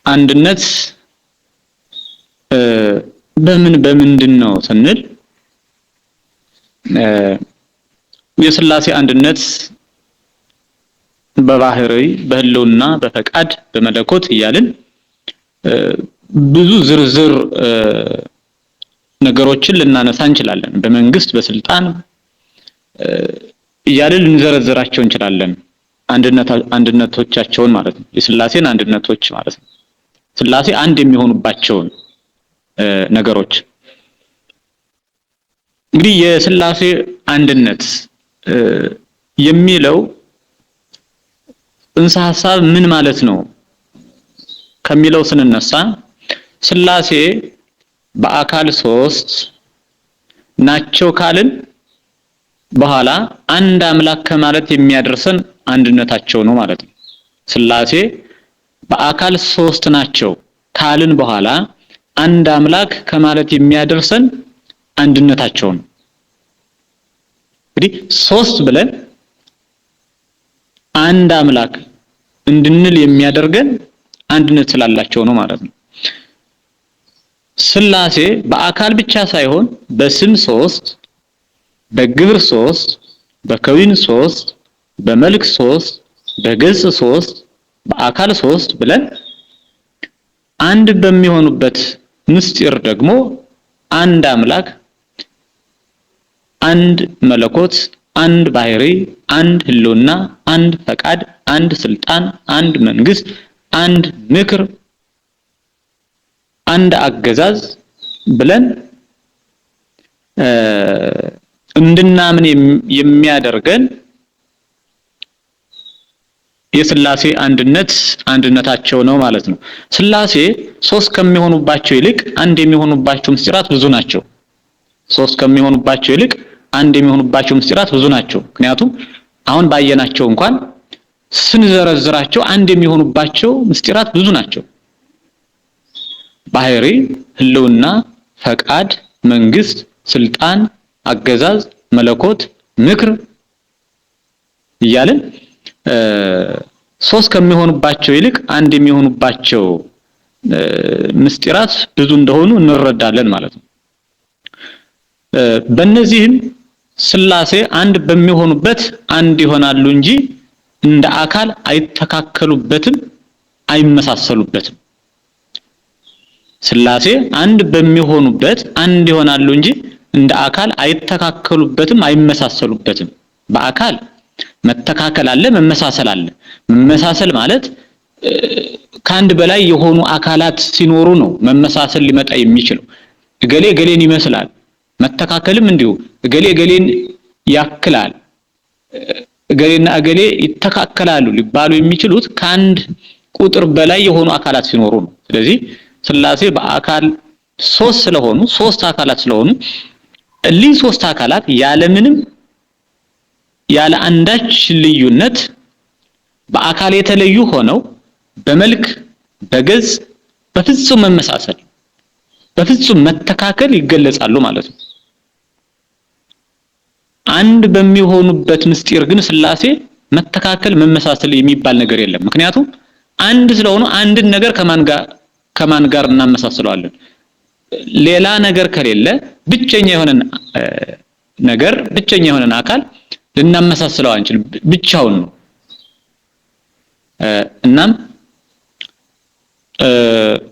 አንድነት በምንድነው ስንል የሥላሴ አንድነት በባህሪ በህልውና በፈቃድ በመለኮት እያልን ብዙ ዝርዝር ነገሮችን ልናነሳ እንችላለን። በመንግስት በስልጣን እያልን ልንዘረዝራቸው እንችላለን። አንድነቶቻቸውን ማለት ነው። የሥላሴን አንድነቶች ማለት ነው። ሥላሴ አንድ የሚሆኑባቸውን ነገሮች እንግዲህ የሥላሴ አንድነት የሚለው እንሳ ሐሳብ ምን ማለት ነው ከሚለው ስንነሳ ሥላሴ በአካል ሶስት ናቸው ካልን በኋላ አንድ አምላክ ከማለት የሚያደርሰን አንድነታቸው ነው ማለት ነው። ሥላሴ በአካል ሶስት ናቸው ካልን በኋላ አንድ አምላክ ከማለት የሚያደርሰን አንድነታቸው ነው። እንግዲህ ሶስት ብለን አንድ አምላክ እንድንል የሚያደርገን አንድነት ስላላቸው ነው ማለት ነው። ሥላሴ በአካል ብቻ ሳይሆን በስም ሶስት፣ በግብር ሶስት፣ በከዊን ሶስት፣ በመልክ ሶስት፣ በገጽ ሶስት፣ በአካል ሶስት ብለን አንድ በሚሆኑበት ምስጢር ደግሞ አንድ አምላክ፣ አንድ መለኮት፣ አንድ ባህሪ፣ አንድ ህልውና፣ አንድ ፈቃድ፣ አንድ ስልጣን፣ አንድ መንግስት፣ አንድ ምክር፣ አንድ አገዛዝ ብለን እንድናምን የሚያደርገን የሥላሴ አንድነታቸው ነው ማለት ነው። ሥላሴ ሶስት ከሚሆኑባቸው ይልቅ አንድ የሚሆኑባቸው ምስጢራት ብዙ ናቸው። ሶስት ከሚሆኑባቸው ይልቅ አንድ የሚሆኑባቸው ምስጢራት ብዙ ናቸው። ምክንያቱም አሁን ባየናቸው እንኳን ስንዘረዝራቸው አንድ የሚሆኑባቸው ምስጢራት ብዙ ናቸው። ባህሪ፣ ህልውና፣ ፈቃድ፣ መንግስት፣ ስልጣን፣ አገዛዝ፣ መለኮት፣ ምክር እያልን ሶስት ከሚሆኑባቸው ይልቅ አንድ የሚሆኑባቸው ምስጢራት ብዙ እንደሆኑ እንረዳለን ማለት ነው። በእነዚህም ሥላሴ አንድ በሚሆኑበት አንድ ይሆናሉ እንጂ እንደ አካል አይተካከሉበትም፣ አይመሳሰሉበትም። ሥላሴ አንድ በሚሆኑበት አንድ ይሆናሉ እንጂ እንደ አካል አይተካከሉበትም፣ አይመሳሰሉበትም። በአካል መተካከል አለ፣ መመሳሰል አለ። መመሳሰል ማለት ከአንድ በላይ የሆኑ አካላት ሲኖሩ ነው መመሳሰል ሊመጣ የሚችለው። እገሌ እገሌን ይመስላል። መተካከልም እንዲሁ እገሌ እገሌን ያክላል፣ እገሌና እገሌ ይተካከላሉ ሊባሉ የሚችሉት ከአንድ ቁጥር በላይ የሆኑ አካላት ሲኖሩ ነው። ስለዚህ ሥላሴ በአካል ሶስት ስለሆኑ ሶስት አካላት ስለሆኑ እሊህ ሶስት አካላት ያለ አንዳች ልዩነት በአካል የተለዩ ሆነው በመልክ በገጽ በፍጹም መመሳሰል በፍጹም መተካከል ይገለጻሉ ማለት ነው። አንድ በሚሆኑበት ምስጢር ግን ሥላሴ መተካከል መመሳሰል የሚባል ነገር የለም። ምክንያቱም አንድ ስለሆኑ አንድን ነገር ከማን ጋር እናመሳስለዋለን? ሌላ ነገር ከሌለ ብቸኛ የሆነን አካል ልናመሳስለው አንችልም፣ ብቻውን ነው። እናም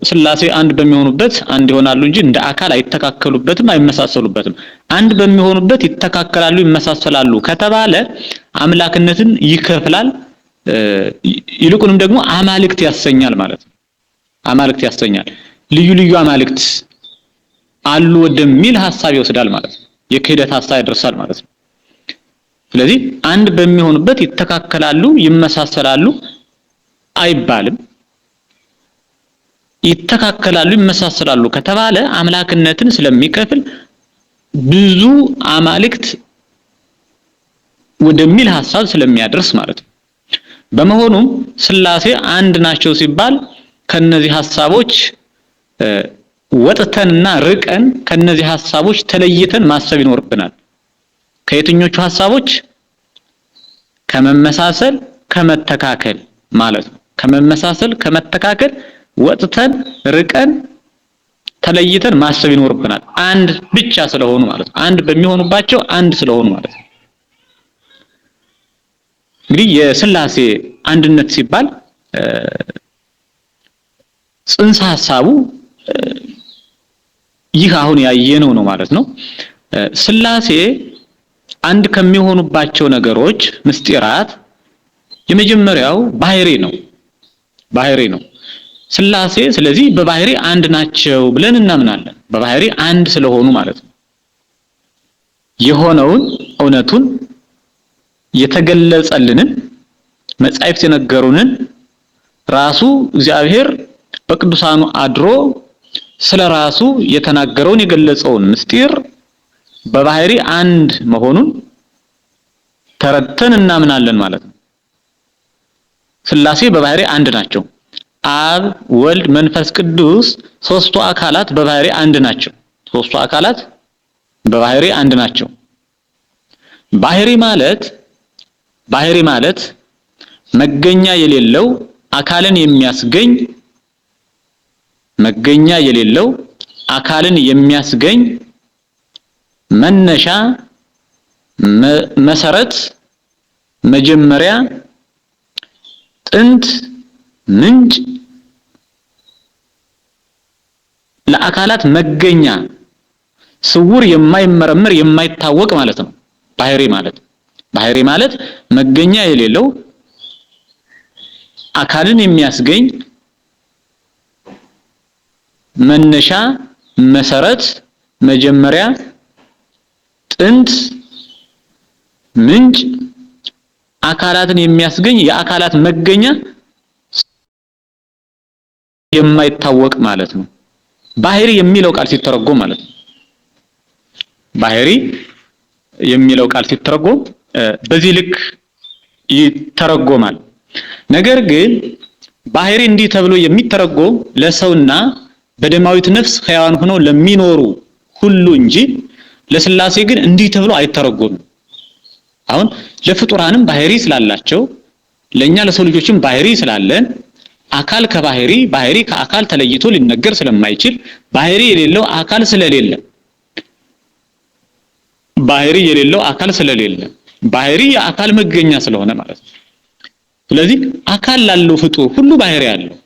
ሥላሴ አንድ በሚሆኑበት አንድ ይሆናሉ እንጂ እንደ አካል አይተካከሉበትም፣ አይመሳሰሉበትም። አንድ በሚሆኑበት ይተካከላሉ፣ ይመሳሰላሉ ከተባለ አምላክነትን ይከፍላል፣ ይልቁንም ደግሞ አማልክት ያሰኛል ማለት ነው። አማልክት ያሰኛል፣ ልዩ ልዩ አማልክት አሉ ወደሚል ሐሳብ ይወስዳል ማለት ነው። የክህደት ሐሳብ ያደርሳል ማለት ነው። ስለዚህ አንድ በሚሆኑበት ይተካከላሉ፣ ይመሳሰላሉ አይባልም። ይተካከላሉ፣ ይመሳሰላሉ ከተባለ አምላክነትን ስለሚከፍል ብዙ አማልክት ወደሚል ሐሳብ ስለሚያደርስ ማለት ነው። በመሆኑም ሥላሴ አንድ ናቸው ሲባል ከነዚህ ሐሳቦች ወጥተንና ርቀን ከነዚህ ሐሳቦች ተለይተን ማሰብ ይኖርብናል። ከየትኞቹ ሐሳቦች? ከመመሳሰል ከመተካከል ማለት ነው። ከመመሳሰል ከመተካከል ወጥተን ርቀን ተለይተን ማሰብ ይኖርብናል። አንድ ብቻ ስለሆኑ ማለት ነው። አንድ በሚሆኑባቸው አንድ ስለሆኑ ማለት ነው። እንግዲህ የሥላሴ አንድነት ሲባል ጽንሰ ሐሳቡ ይህ አሁን ያየነው ነው ማለት ነው። ሥላሴ አንድ ከሚሆኑባቸው ነገሮች ምስጢራት የመጀመሪያው ባህሪ ነው። ባህሪ ነው ሥላሴ። ስለዚህ በባህሪ አንድ ናቸው ብለን እናምናለን። በባህሪ አንድ ስለሆኑ ማለት ነው። የሆነውን እውነቱን የተገለጸልንን መጻሕፍት የነገሩንን ራሱ እግዚአብሔር በቅዱሳኑ አድሮ ስለራሱ የተናገረውን የገለጸውን ምስጢር በባህሪ አንድ መሆኑን ተረድተን እናምናለን ማለት ነው። ሥላሴ በባህሪ አንድ ናቸው። አብ፣ ወልድ፣ መንፈስ ቅዱስ ሶስቱ አካላት በባህሪ አንድ ናቸው። ሶስቱ አካላት በባህሪ አንድ ናቸው። ባህሪ ማለት መገኛ የሌለው አካልን የሚያስገኝ መገኛ የሌለው አካልን የሚያስገኝ መነሻ፣ መሰረት፣ መጀመሪያ፣ ጥንት፣ ምንጭ፣ ለአካላት መገኛ፣ ስውር፣ የማይመረመር፣ የማይታወቅ ማለት ነው። ባህሪ ማለት መገኛ የሌለው አካልን የሚያስገኝ መነሻ፣ መሰረት፣ መጀመሪያ፣ ጥንት፣ ምንጭ፣ አካላትን የሚያስገኝ የአካላት መገኛ፣ የማይታወቅ ማለት ነው። ባህሪ የሚለው ቃል ሲተረጎም ማለት ነው። ባህሪ የሚለው ቃል ሲተረጎም በዚህ ልክ ይተረጎማል። ነገር ግን ባህሪ እንዲህ ተብሎ የሚተረጎም ለሰውና በደማዊት ነፍስ ሕያዋን ሆነው ለሚኖሩ ሁሉ እንጂ ለሥላሴ ግን እንዲህ ተብሎ አይተረጎምም። አሁን ለፍጡራንም ባህሪ ስላላቸው ለኛ ለሰው ልጆችም ባህሪ ስላለን አካል ከባህሪ ባህሪ ከአካል ተለይቶ ሊነገር ስለማይችል ባህሪ የሌለው አካል ስለሌለ ባህሪ የአካል መገኛ ስለሆነ ማለት ነው። ስለዚህ አካል ላለው ፍጡር ሁሉ ባህሪ አለው።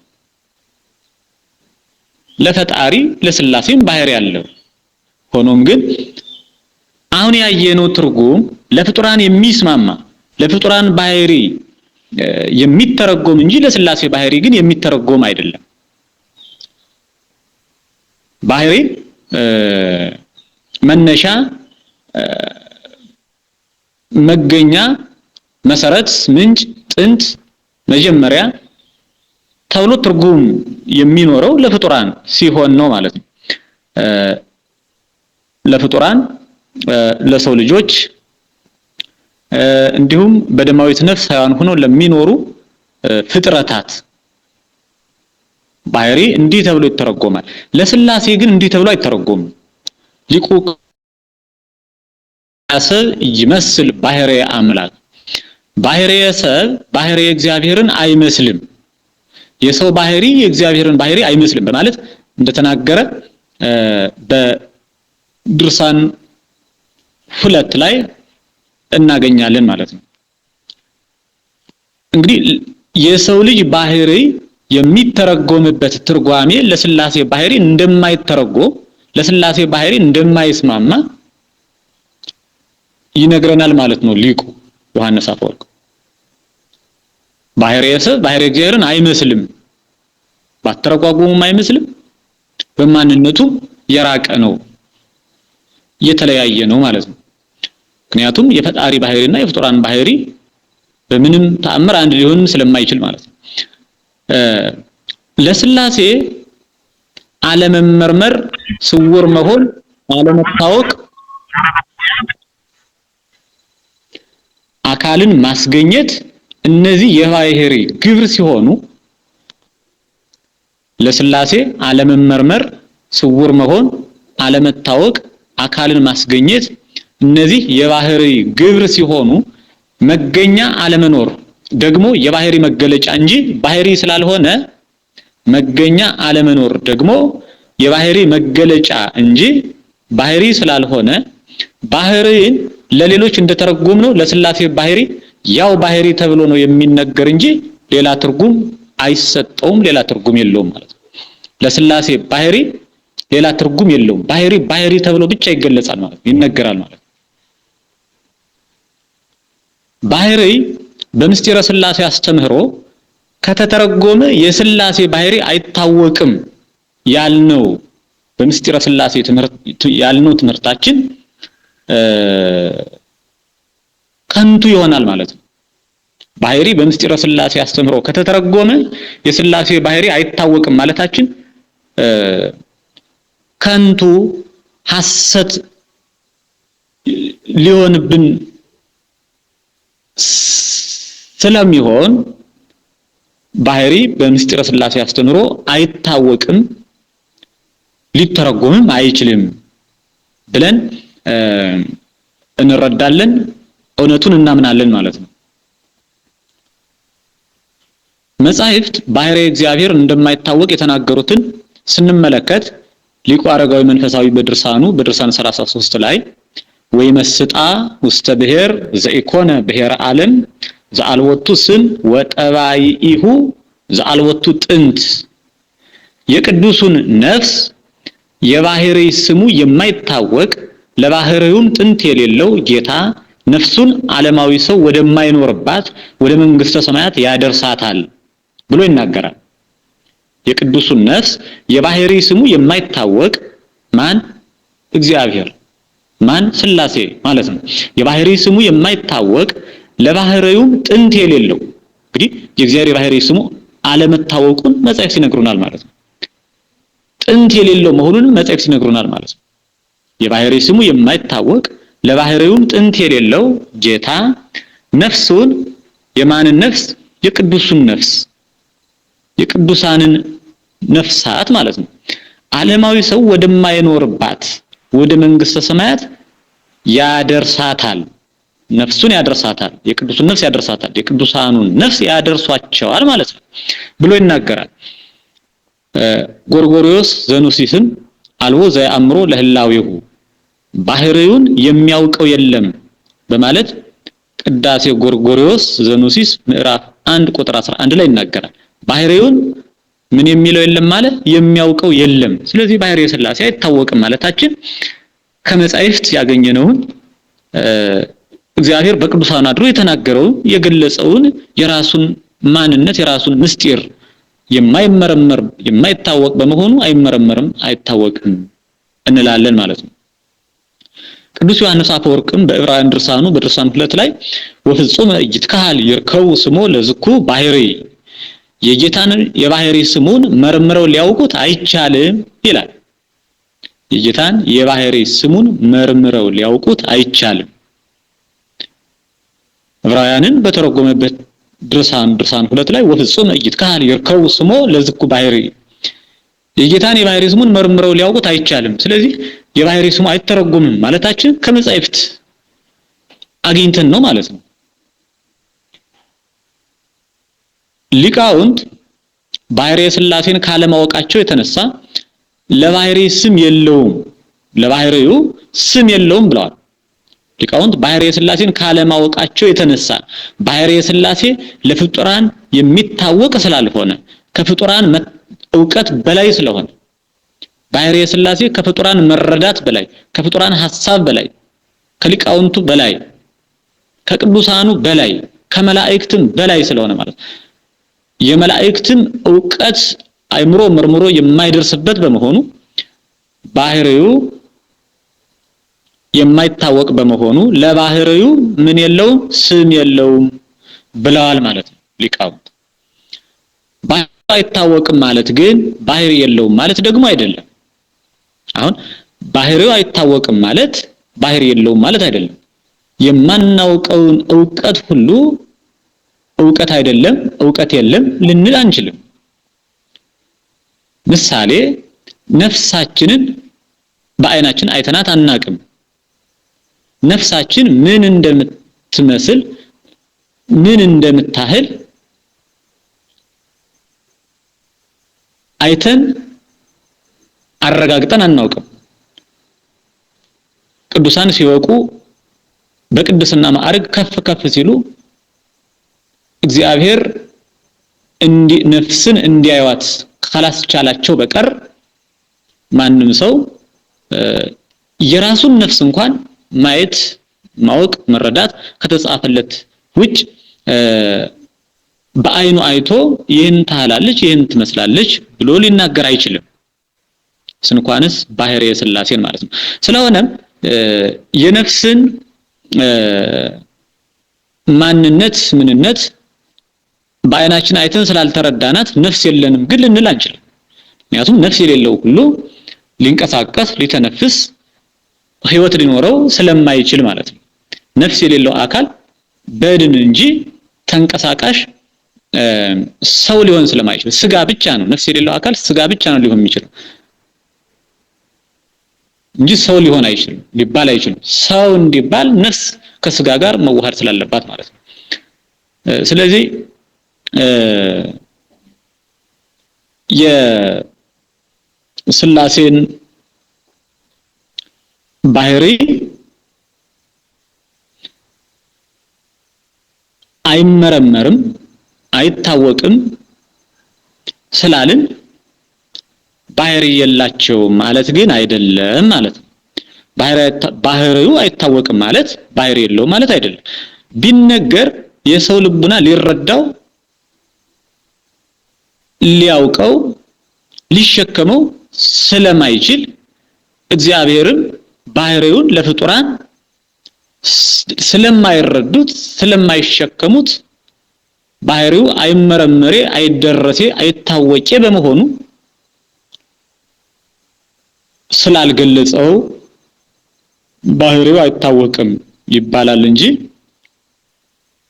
ለፈጣሪ ለሥላሴም ባህሪ አለው። ሆኖም ግን አሁን ያየነው ትርጉም ለፍጡራን የሚስማማ ለፍጡራን ባህሪ የሚተረጎም እንጂ ለሥላሴ ባህሪ ግን የሚተረጎም አይደለም። ባህሪ መነሻ፣ መገኛ፣ መሰረት፣ ምንጭ፣ ጥንት፣ መጀመሪያ ተብሎ ትርጉም የሚኖረው ለፍጡራን ሲሆን ነው ማለት ነው። ለፍጡራን ለሰው ልጆች እንዲሁም በደማዊት ነፍስ ሕያዋን ሆነው ለሚኖሩ ፍጥረታት ባህሪ እንዲህ ተብሎ ይተረጎማል። ለሥላሴ ግን እንዲህ ተብሎ አይተረጎምም። ሊቁ ሰብ ይመስል ባህሪ አምላክ፣ ባህሪ ሰብ ባህሪ እግዚአብሔርን አይመስልም፣ የሰው ባህሪ የእግዚአብሔርን ባህሪ አይመስልም በማለት እንደተናገረ በድርሳን 2 ላይ እናገኛለን ማለት ነው። እንግዲህ የሰው ልጅ ባህሪ የሚተረጎምበት ትርጓሜ ለሥላሴ ባህሪ እንደማይተረጎም ለሥላሴ ባህሪ እንደማይስማማ ይነግረናል ማለት ነው ሊቁ ዮሐንስ አፈወርቅ። ባህሪ ሰብ ባህሪ እግዚአብሔርን አይመስልም፣ ባተረጓጉሙም አይመስልም፣ በማንነቱም የራቀ ነው፣ የተለያየ ነው ማለት ነው። ምክንያቱም የፈጣሪ ባህሪና የፍጡራን ባህሪ በምንም ተአምር አንድ ሊሆን ስለማይችል ማለት ነው። ለሥላሴ አለመመርመር፣ ስውር መሆን፣ አለመታወቅ፣ አካልን ማስገኘት እነዚህ የባህሪ ግብር ሲሆኑ ለሥላሴ አለመመርመር፣ ስውር መሆን፣ አለመታወቅ፣ አካልን ማስገኘት እነዚህ የባህሪ ግብር ሲሆኑ መገኛ አለመኖር ደግሞ የባህሪ መገለጫ እንጂ ባህሪ ስላልሆነ መገኛ አለመኖር ደግሞ የባህሪ መገለጫ እንጂ ባህሪ ስላልሆነ ባህሪን ለሌሎች እንደተረጎም ነው ለስላሴ ባህሪ ያው ባህሪ ተብሎ ነው የሚነገር እንጂ ሌላ ትርጉም አይሰጠውም፣ ሌላ ትርጉም የለውም ማለት ነው። ለስላሴ ባህሪ ሌላ ትርጉም የለውም። ባህሪ ተብሎ ብቻ ይገለጻል ማለት ነው፣ ይነገራል ማለት ነው። ባህሪ በምስጢረ ስላሴ አስተምህሮ ከተተረጎመ የስላሴ ባህሪ አይታወቅም ያልነው በምስጢረ ስላሴ ትምህርት ያልነው ትምህርታችን ከንቱ ይሆናል ማለት ነው። ባህሪ በምስጢረ ስላሴ አስተምህሮ ከተተረጎመ የስላሴ ባህሪ አይታወቅም ማለታችን ከንቱ ሐሰት ሊሆንብን ስለሚሆን ባህሪ በምስጢረ ስላሴ አስተምህሮ አይታወቅም ሊተረጎምም አይችልም ብለን እንረዳለን፣ እውነቱን እናምናለን ማለት ነው። መጻሕፍት ባህሪ እግዚአብሔር እንደማይታወቅ የተናገሩትን ስንመለከት ሊቁ አረጋዊ መንፈሳዊ በድርሳን 33 ላይ ወይመስጣ ውስተ ብሔር ዘኢኮነ ብሔር ዓለም ዘአልወቱ ስም ወጠባይኢሁ ዘአልወቱ ጥንት የቅዱሱን ነፍስ የባህሪ ስሙ የማይታወቅ ለባህሪውም ጥንት የሌለው ጌታ ነፍሱን ዓለማዊ ሰው ወደማይኖርባት ወደ መንግስተ ሰማያት ያደርሳታል ብሎ ይናገራል። የቅዱሱን ነፍስ የባህሪ ስሙ የማይታወቅ ማን? እግዚአብሔር። ማን? ስላሴ ማለት ነው። የባህሪ ስሙ የማይታወቅ ለባህሪውም ጥንት የሌለው እንግዲህ የእግዚአብሔር የባህሪ ስሙ አለመታወቁን መጻሕፍት ይነግሩናል ማለት ነው። ጥንት የሌለው መሆኑን መጻሕፍት ይነግሩናል ማለት ነው። የባህሪ ስሙ የማይታወቅ ለባህሪውም ጥንት የሌለው ጌታ ነፍሱን የማንን ነፍስ? የቅዱሱን ነፍስ የቅዱሳንን ነፍሳት ማለት ነው ዓለማዊ ሰው ወደማይኖርባት ወደ መንግስተ ሰማያት ያደርሳታል። ነፍሱን ያደርሳታል፣ የቅዱሱን ነፍስ ያደርሳታል፣ የቅዱሳኑን ነፍስ ያደርሷቸዋል ማለት ነው ብሎ ይናገራል። ጎርጎርዮስ ዘኑሲስም አልቦ ዘያእምሮ ለህላዌሁ ባህሪውን የሚያውቀው የለም በማለት ቅዳሴ ጎርጎርዮስ ዘኑሲስ ምዕራፍ 1 ቁጥር 11 ላይ ይናገራል። ባህሪውን ምን የሚለው የለም ማለት የሚያውቀው የለም። ስለዚህ ባህሪ የሥላሴ አይታወቅም ማለታችን ከመጻሕፍት ያገኘነውን እግዚአብሔር በቅዱሳን አድሮ የተናገረውን የገለጸውን የራሱን ማንነት የራሱን ምስጢር የማይመረመር የማይታወቅ በመሆኑ አይመረመርም አይታወቅም እንላለን ማለት ነው። ቅዱስ ዮሐንስ አፈወርቅም በዕብራውያን ድርሳኑ በድርሳን 2 ላይ ወፍጹም ይትካሃል ይርከው ስሞ ለዝኩ ባህሪ የጌታን የባህሪ ስሙን መርምረው ሊያውቁት አይቻልም ይላል። የጌታን የባህሪ ስሙን መርምረው ሊያውቁት አይቻልም። ዕብራውያንን በተረጎመበት ድርሳን 2 ላይ ወፍጹም ይትካሃል ይርከው ስሞ ለዝኩ ባህሪ የጌታን የባህሪ ስሙን መርምረው ሊያውቁት አይቻልም። ስለዚህ የባህሪ ስሙ አይተረጎምም ማለታችን ከመጻሕፍት አግኝተን ነው ማለት ነው። ሊቃውንት ባህሪ የሥላሴን ካለማወቃቸው የተነሳ ለባህሪ ስም የለውም ለባህሪው ስም የለውም ብለዋል። ሊቃውንት ባህሪ የሥላሴን ካለማወቃቸው የተነሳ ባህሪ የሥላሴ ለፍጡራን የሚታወቅ ስላልሆነ ከፍጡራን ዕውቀት በላይ ስለሆነ ባህሪ የሥላሴ ከፍጡራን መረዳት በላይ ከፍጡራን ሐሳብ በላይ ከሊቃውንቱ በላይ ከቅዱሳኑ በላይ ከመላእክትም በላይ ስለሆነ ማለት የመላእክትም ዕውቀት አይምሮ መርምሮ የማይደርስበት በመሆኑ ባህሪው የማይታወቅ በመሆኑ ለባህሪው ምን የለውም ስም የለውም ብለዋል ማለት ነው ሊቃውንት። ባህሪው አይታወቅም ማለት ግን ባህሪ የለውም ማለት ደግሞ አይደለም። አሁን ባህሪው አይታወቅም ማለት ባህሪ የለውም ማለት አይደለም። የማናውቀውን ዕውቀት ሁሉ ዕውቀት አይደለም ዕውቀት የለም ልንል አንችልም። ምሳሌ ነፍሳችንን በአይናችን አይተናት አናቅም። ነፍሳችን ምን እንደምትመስል ምን እንደምታህል አይተን አረጋግጠን አናውቅም። ቅዱሳን ሲወቁ በቅድስና ማዕረግ ከፍ ከፍ ሲሉ እግዚአብሔር ነፍስን እንዲያዩት ካላስቻላቸው በቀር ማንም ሰው የራሱን ነፍስ እንኳን ማየት ማወቅ መረዳት ከተጻፈለት ውጭ በአይኑ አይቶ ይህን ታህላለች ይህን ትመስላለች ብሎ ሊናገር አይችልም። ስንኳንስ ባህርየ ሥላሴን ማለት ነው። ስለሆነም የነፍስን ማንነት ምንነት በአይናችን አይተን ስላልተረዳናት ነፍስ የለንም ግን ልንል አንችልም። ምክንያቱም ነፍስ የሌለው ሁሉ ሊንቀሳቀስ ሊተነፍስ ህይወት ሊኖረው ስለማይችል ማለት ነው። ነፍስ የሌለው አካል በድን እንጂ ተንቀሳቃሽ ሰው ሊሆን ስለማይችል ስጋ ብቻ ነው። ነፍስ የሌለው አካል ስጋ ብቻ ነው ሊሆን የሚችለው እንጂ ሰው ሊሆን አይችልም ሊባል አይችልም። ሰው እንዲባል ነፍስ ከስጋ ጋር መዋሃድ ስላለባት ማለት ነው። ስለዚህ የሥላሴን ባህሪ አይመረመርም አይታወቅም ስላልን ባህሪ የላቸው ማለት ግን አይደለም ማለት ነው። ባህሪው አይታወቅም ማለት ባህሪ የለው ማለት አይደለም። ቢነገር የሰው ልቡና ሊረዳው ሊያውቀው ሊሸከመው ስለማይችል እግዚአብሔርም ባህሪውን ለፍጡራን ስለማይረዱት ስለማይሸከሙት ባህሪው አይመረመሬ አይደረሴ አይታወቄ በመሆኑ ስላልገለጸው ባህሪው አይታወቅም ይባላል እንጂ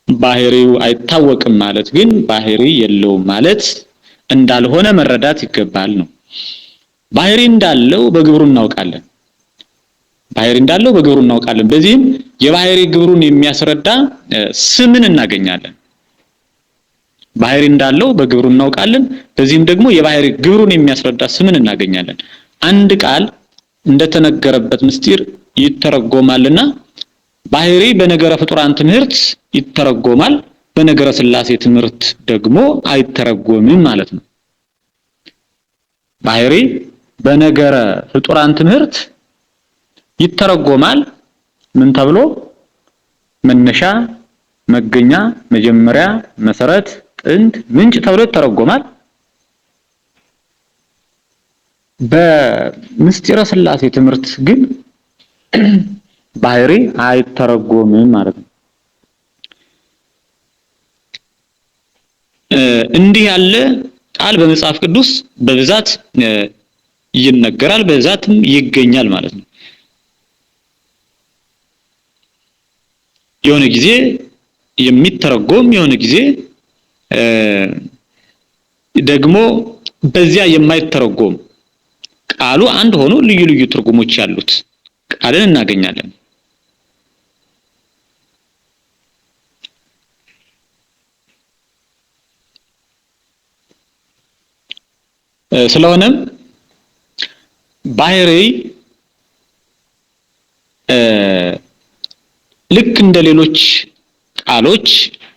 ባህሪው አይታወቅም ማለት ግን ባህሪ የለውም ማለት እንዳልሆነ መረዳት ይገባል ነው። ባህሪ እንዳለው በግብሩ እናውቃለን። ባህሪ እንዳለው በግብሩ እናውቃለን። በዚህም የባህሪ ግብሩን የሚያስረዳ ስምን እናገኛለን። ባህሪ እንዳለው በግብሩ እናውቃለን። በዚህም ደግሞ የባህሪ ግብሩን የሚያስረዳ ስምን እናገኛለን። አንድ ቃል እንደተነገረበት ምስጢር ይተረጎማልና ባህሪ በነገረ ፍጡራን ትምህርት ይተረጎማል፣ በነገረ ሥላሴ ትምህርት ደግሞ አይተረጎምም ማለት ነው። ባህሪ በነገረ ፍጡራን ትምህርት ይተረጎማል ምን ተብሎ? መነሻ፣ መገኛ፣ መጀመሪያ፣ መሰረት፣ ጥንት፣ ምንጭ ተብሎ ይተረጎማል። በምስጢረ ሥላሴ ትምህርት ግን ባህሪ አይተረጎምም ማለት ነው። እንዲህ ያለ ቃል በመጽሐፍ ቅዱስ በብዛት ይነገራል፣ በብዛትም ይገኛል ማለት ነው። የሆነ ጊዜ የሚተረጎም የሆነ ጊዜ ደግሞ በዚያ የማይተረጎም ቃሉ አንድ ሆኖ ልዩ ልዩ ትርጉሞች ያሉት ቃልን እናገኛለን። ስለሆነም ባህሪ ልክ እንደ ሌሎች ቃሎች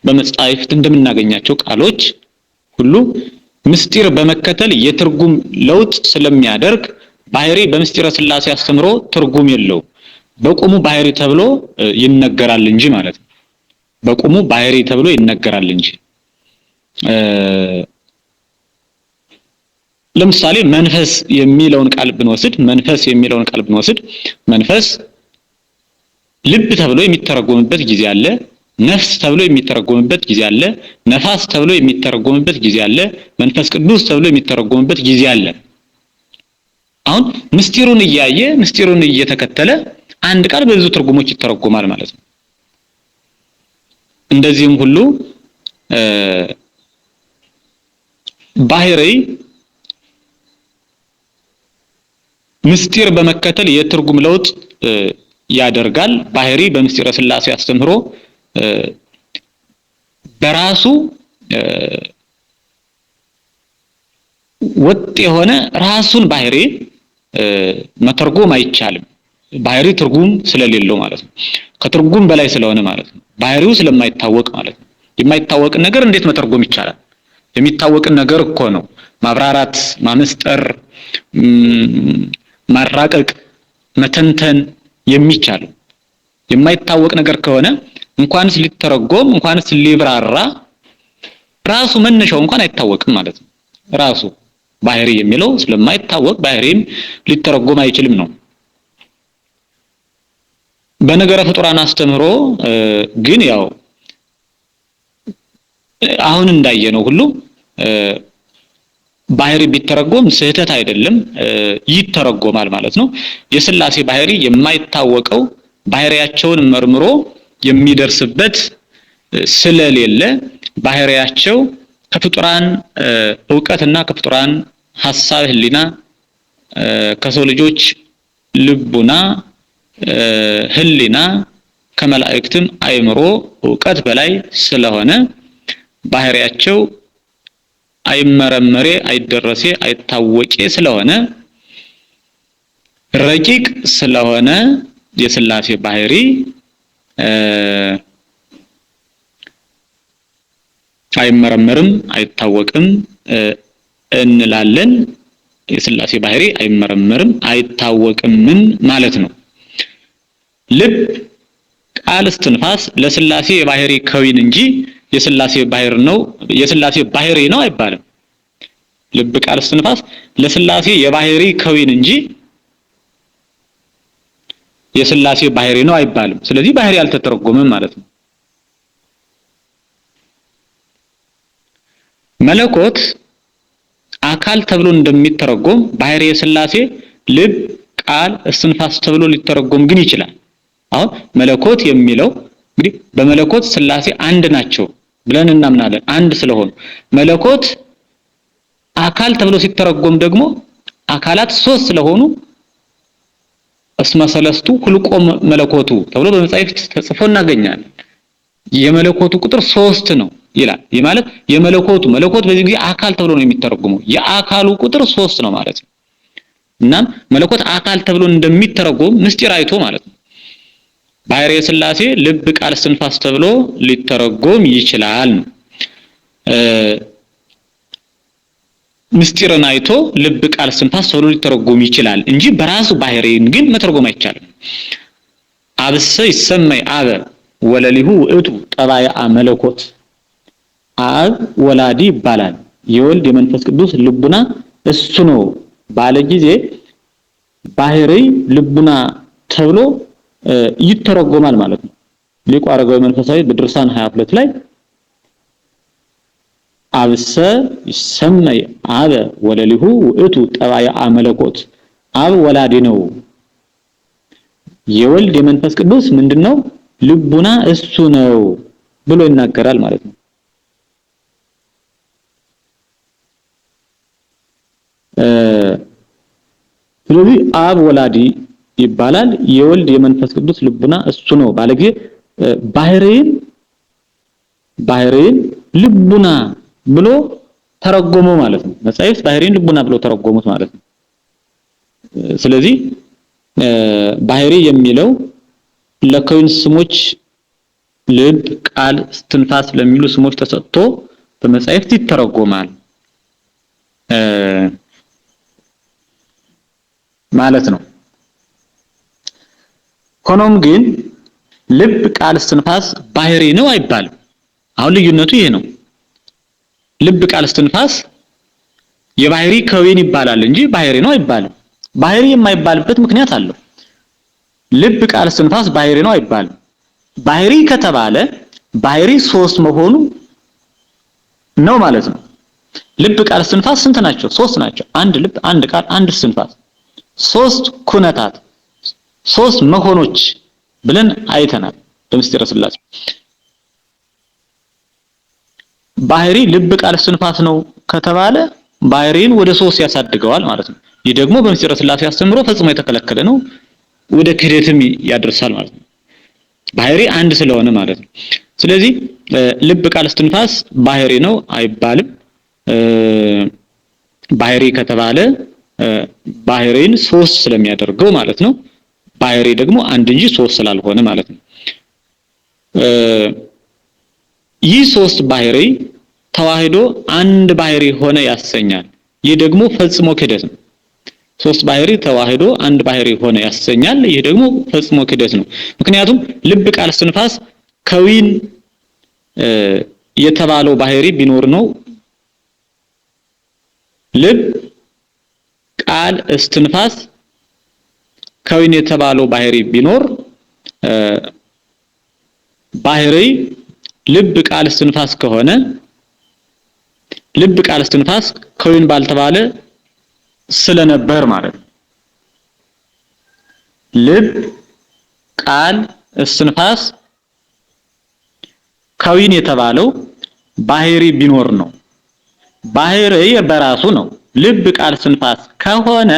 በመጻሕፍት እንደምናገኛቸው ቃሎች ሁሉ ምስጢር በመከተል የትርጉም ለውጥ ስለሚያደርግ ባህሪ በምስጢረ ሥላሴ አስተምሮ ትርጉም የለው። በቁሙ ባህሪ ተብሎ ይነገራል እንጂ ማለት ነው። በቁሙ ባህሪ ተብሎ ይነገራል እንጂ ለምሳሌ መንፈስ የሚለውን ቃል ብንወስድ መንፈስ ልብ ተብሎ የሚተረጎምበት ጊዜ አለ፣ ነፍስ ተብሎ የሚተረጎምበት ጊዜ አለ፣ ነፋስ ተብሎ የሚተረጎምበት ጊዜ አለ፣ መንፈስ ቅዱስ ተብሎ የሚተረጎምበት ጊዜ አለ። አሁን ምስጢሩን እያየ ምስጢሩን እየተከተለ አንድ ቃል በብዙ ትርጉሞች ይተረጎማል ማለት ነው። እንደዚህም ሁሉ ባህሪ ምስጢር በመከተል የትርጉም ለውጥ ያደርጋል። ባህሪ በምስጢረ ሥላሴ አስተምሮ በራሱ ወጥ የሆነ ራሱን ባህሪ መተርጎም አይቻልም። ባህሪ ትርጉም ስለሌለው ማለት ነው። ከትርጉም በላይ ስለሆነ ማለት ነው። ባህሪው ስለማይታወቅ ማለት ነው። የማይታወቅ ነገር እንዴት መተርጎም ይቻላል? የሚታወቅ ነገር እኮ ነው ማብራራት፣ ማመስጠር፣ ማራቀቅ፣ መተንተን የሚቻለው። የማይታወቅ ነገር ከሆነ እንኳንስ ሊተረጎም እንኳንስ ሊብራራ ራሱ መነሻው እንኳን አይታወቅም ማለት ነው። ራሱ ባህሪ የሚለው ስለማይታወቅ ባህሪም ሊተረጎም አይችልም ነው። በነገረ ፍጡራን አስተምህሮ ግን ያው አሁን እንዳየነው ሁሉ ባህሪ ቢተረጎም ስህተት አይደለም፣ ይተረጎማል ማለት ነው። የሥላሴ ባህሪ የማይታወቀው ባህሪያቸውን መርምሮ የሚደርስበት ስለሌለ ባህሪያቸው ከፍጡራን ዕውቀትና ከፍጡራን ሐሳብ ህሊና ከሰው ልጆች ልቡና ህሊና ከመላእክትም አእምሮ ዕውቀት በላይ ስለሆነ ባህሪያቸው አይመረመሬ አይደረሴ አይታወቄ ስለሆነ ረቂቅ ስለሆነ የሥላሴ ባህሪ አይመረመርም አይታወቅም እንላለን። የሥላሴ ባህሪ አይመረመርም አይታወቅም ማለት ነው። ልብ፣ ቃል፣ እስትንፋስ ለሥላሴ የባህሪ ከዊን እንጂ የሥላሴ ባህሪ ነው አይባልም። ልብ፣ ቃል፣ እስትንፋስ ለሥላሴ የባህሪ ከዊን እንጂ የሥላሴ ባህሪ ነው አይባልም። ስለዚህ ባህሪ አልተተረጎመም ማለት ነው። መለኮት አካል ተብሎ እንደሚተረጎም ባህሪ የሥላሴ ልብ፣ ቃል፣ እስትንፋስ ተብሎ ሊተረጎም ግን ይችላል። አሁን መለኮት የሚለው እንግዲህ በመለኮት ሥላሴ አንድ ናቸው ብለን እናምናለን። አንድ ስለሆኑ መለኮት አካል ተብሎ ሲተረጎም ደግሞ አካላት ሶስት ስለሆኑ እስመ ሰለስቱ ሁልቆ መለኮቱ ተብሎ በመጻሕፍት ተጽፎ እናገኛለን። የመለኮቱ ቁጥር 3 ነው ይላል። ይህ ማለት መለኮት በዚህ ጊዜ አካል ተብሎ ነው የሚተረጎመው። የአካሉ ቁጥር 3 ነው ማለት ነው። እናም መለኮት አካል ተብሎ እንደሚተረጎም ምስጢር አይቶ ማለት ነው። ባህሪ የሥላሴ ልብ፣ ቃል፣ እስትንፋስ ተብሎ ሊተረጎም ይችላል ነው። ምስጢርን አይቶ ልብ፣ ቃል፣ እስትንፋስ ተብሎ ሊተረጎም ይችላል እንጂ በራሱ ባህሪን ግን መተርጎም አይቻልም። አብሰ ይሰመይ አበ ወለሊሁ ውእቱ ጠባያ መለኮት። አብ ወላዲ ይባላል። የወልድ የመንፈስ ቅዱስ ልቡና እሱ ነው ባለ ጊዜ ባህሪ ልቡና ተብሎ ይተረጎማል ማለት ነው። ሊቁ አረጋዊ መንፈሳዊ በድርሳን 22 ላይ አብሰ ይሰመይ አበ ወለሊሁ ውእቱ ጠባያ መለኮት፣ አብ ወላዲ ነው፣ የወልድ የመንፈስ ቅዱስ ምንድነው ልቡና እሱ ነው ብሎ ይናገራል ማለት ነው። ስለዚህ አብ ወላዲ ይባላል፣ የወልድ የመንፈስ ቅዱስ ልቡና እሱ ነው ባለ ጊዜ ባህሪን ልቡና ብሎ ተረጎመው ማለት ነው። መጻሕፍት ባህሪን ልቡና ብሎ ተረጎሙት ማለት ነው። ስለዚህ ባህሪ የሚለው ለከዊን ስሞች ልብ፣ ቃል፣ እስትንፋስ ለሚሉ ስሞች ተሰጥቶ በመጻሕፍት ይተረጎማል ማለት ነው። ሆኖም ግን ልብ፣ ቃል፣ እስትንፋስ ባህሪ ነው አይባልም። አሁን ልዩነቱ ይሄ ነው። ልብ፣ ቃል፣ እስትንፋስ የባህሪ ከዊን ይባላል እንጂ ባህሪ ነው አይባልም። ባህሪ የማይባልበት ምክንያት አለው። ልብ፣ ቃል፣ እስትንፋስ ባህሪ ነው አይባልም። ባህሪ ከተባለ ባህሪ 3 መሆኑ ነው ማለት ነው። ልብ፣ ቃል፣ እስትንፋስ ስንት ናቸው? 3 ናቸው። አንድ ልብ፣ አንድ ቃል፣ አንድ እስትንፋስ፣ 3 ኩነታት፣ 3 መሆኖች ብለን አይተናል በምስጢረ ሥላሴ። ባህሪ ልብ፣ ቃል፣ እስትንፋስ ነው ከተባለ ባህሪን ወደ 3 ያሳድገዋል ማለት ነው። ይህ ደግሞ በምስጢረ ሥላሴ አስተምሮ ፈጽሞ የተከለከለ ነው፣ ወደ ክህደትም ያደርሳል ማለት ነው። ባህሪ አንድ ስለሆነ ማለት ነው። ስለዚህ ልብ ቃል እስትንፋስ ባህሪ ነው አይባልም። ባህሪ ከተባለ ባህሪን ሶስት ስለሚያደርገው ማለት ነው። ባህሪ ደግሞ አንድ እንጂ ሶስት ስላልሆነ ማለት ነው። ይህ ሶስት ባህሪ ተዋህዶ አንድ ባህሪ ሆነ ያሰኛል። ይህ ደግሞ ፈጽሞ ክህደት ነው። ሶስት ባህሪ ተዋህዶ አንድ ባህሪ ሆነ ያሰኛል። ይህ ደግሞ ፈጽሞ ክህደት ነው። ምክንያቱም ልብ ቃል እስትንፋስ ከዊን የተባለው ባህሪ ቢኖር ነው። ልብ ቃል እስትንፋስ ከዊን የተባለው ባህሪ ቢኖር ባህሪ ልብ ቃል እስትንፋስ ከሆነ ልብ ቃል እስትንፋስ ከዊን ባልተባለ ስለነበር ማለት ነው። ልብ ቃል እስትንፋስ ከዊን የተባለው ባህሪ ቢኖር ነው። ባህሪ በራሱ ነው። ልብ ቃል እስትንፋስ ከሆነ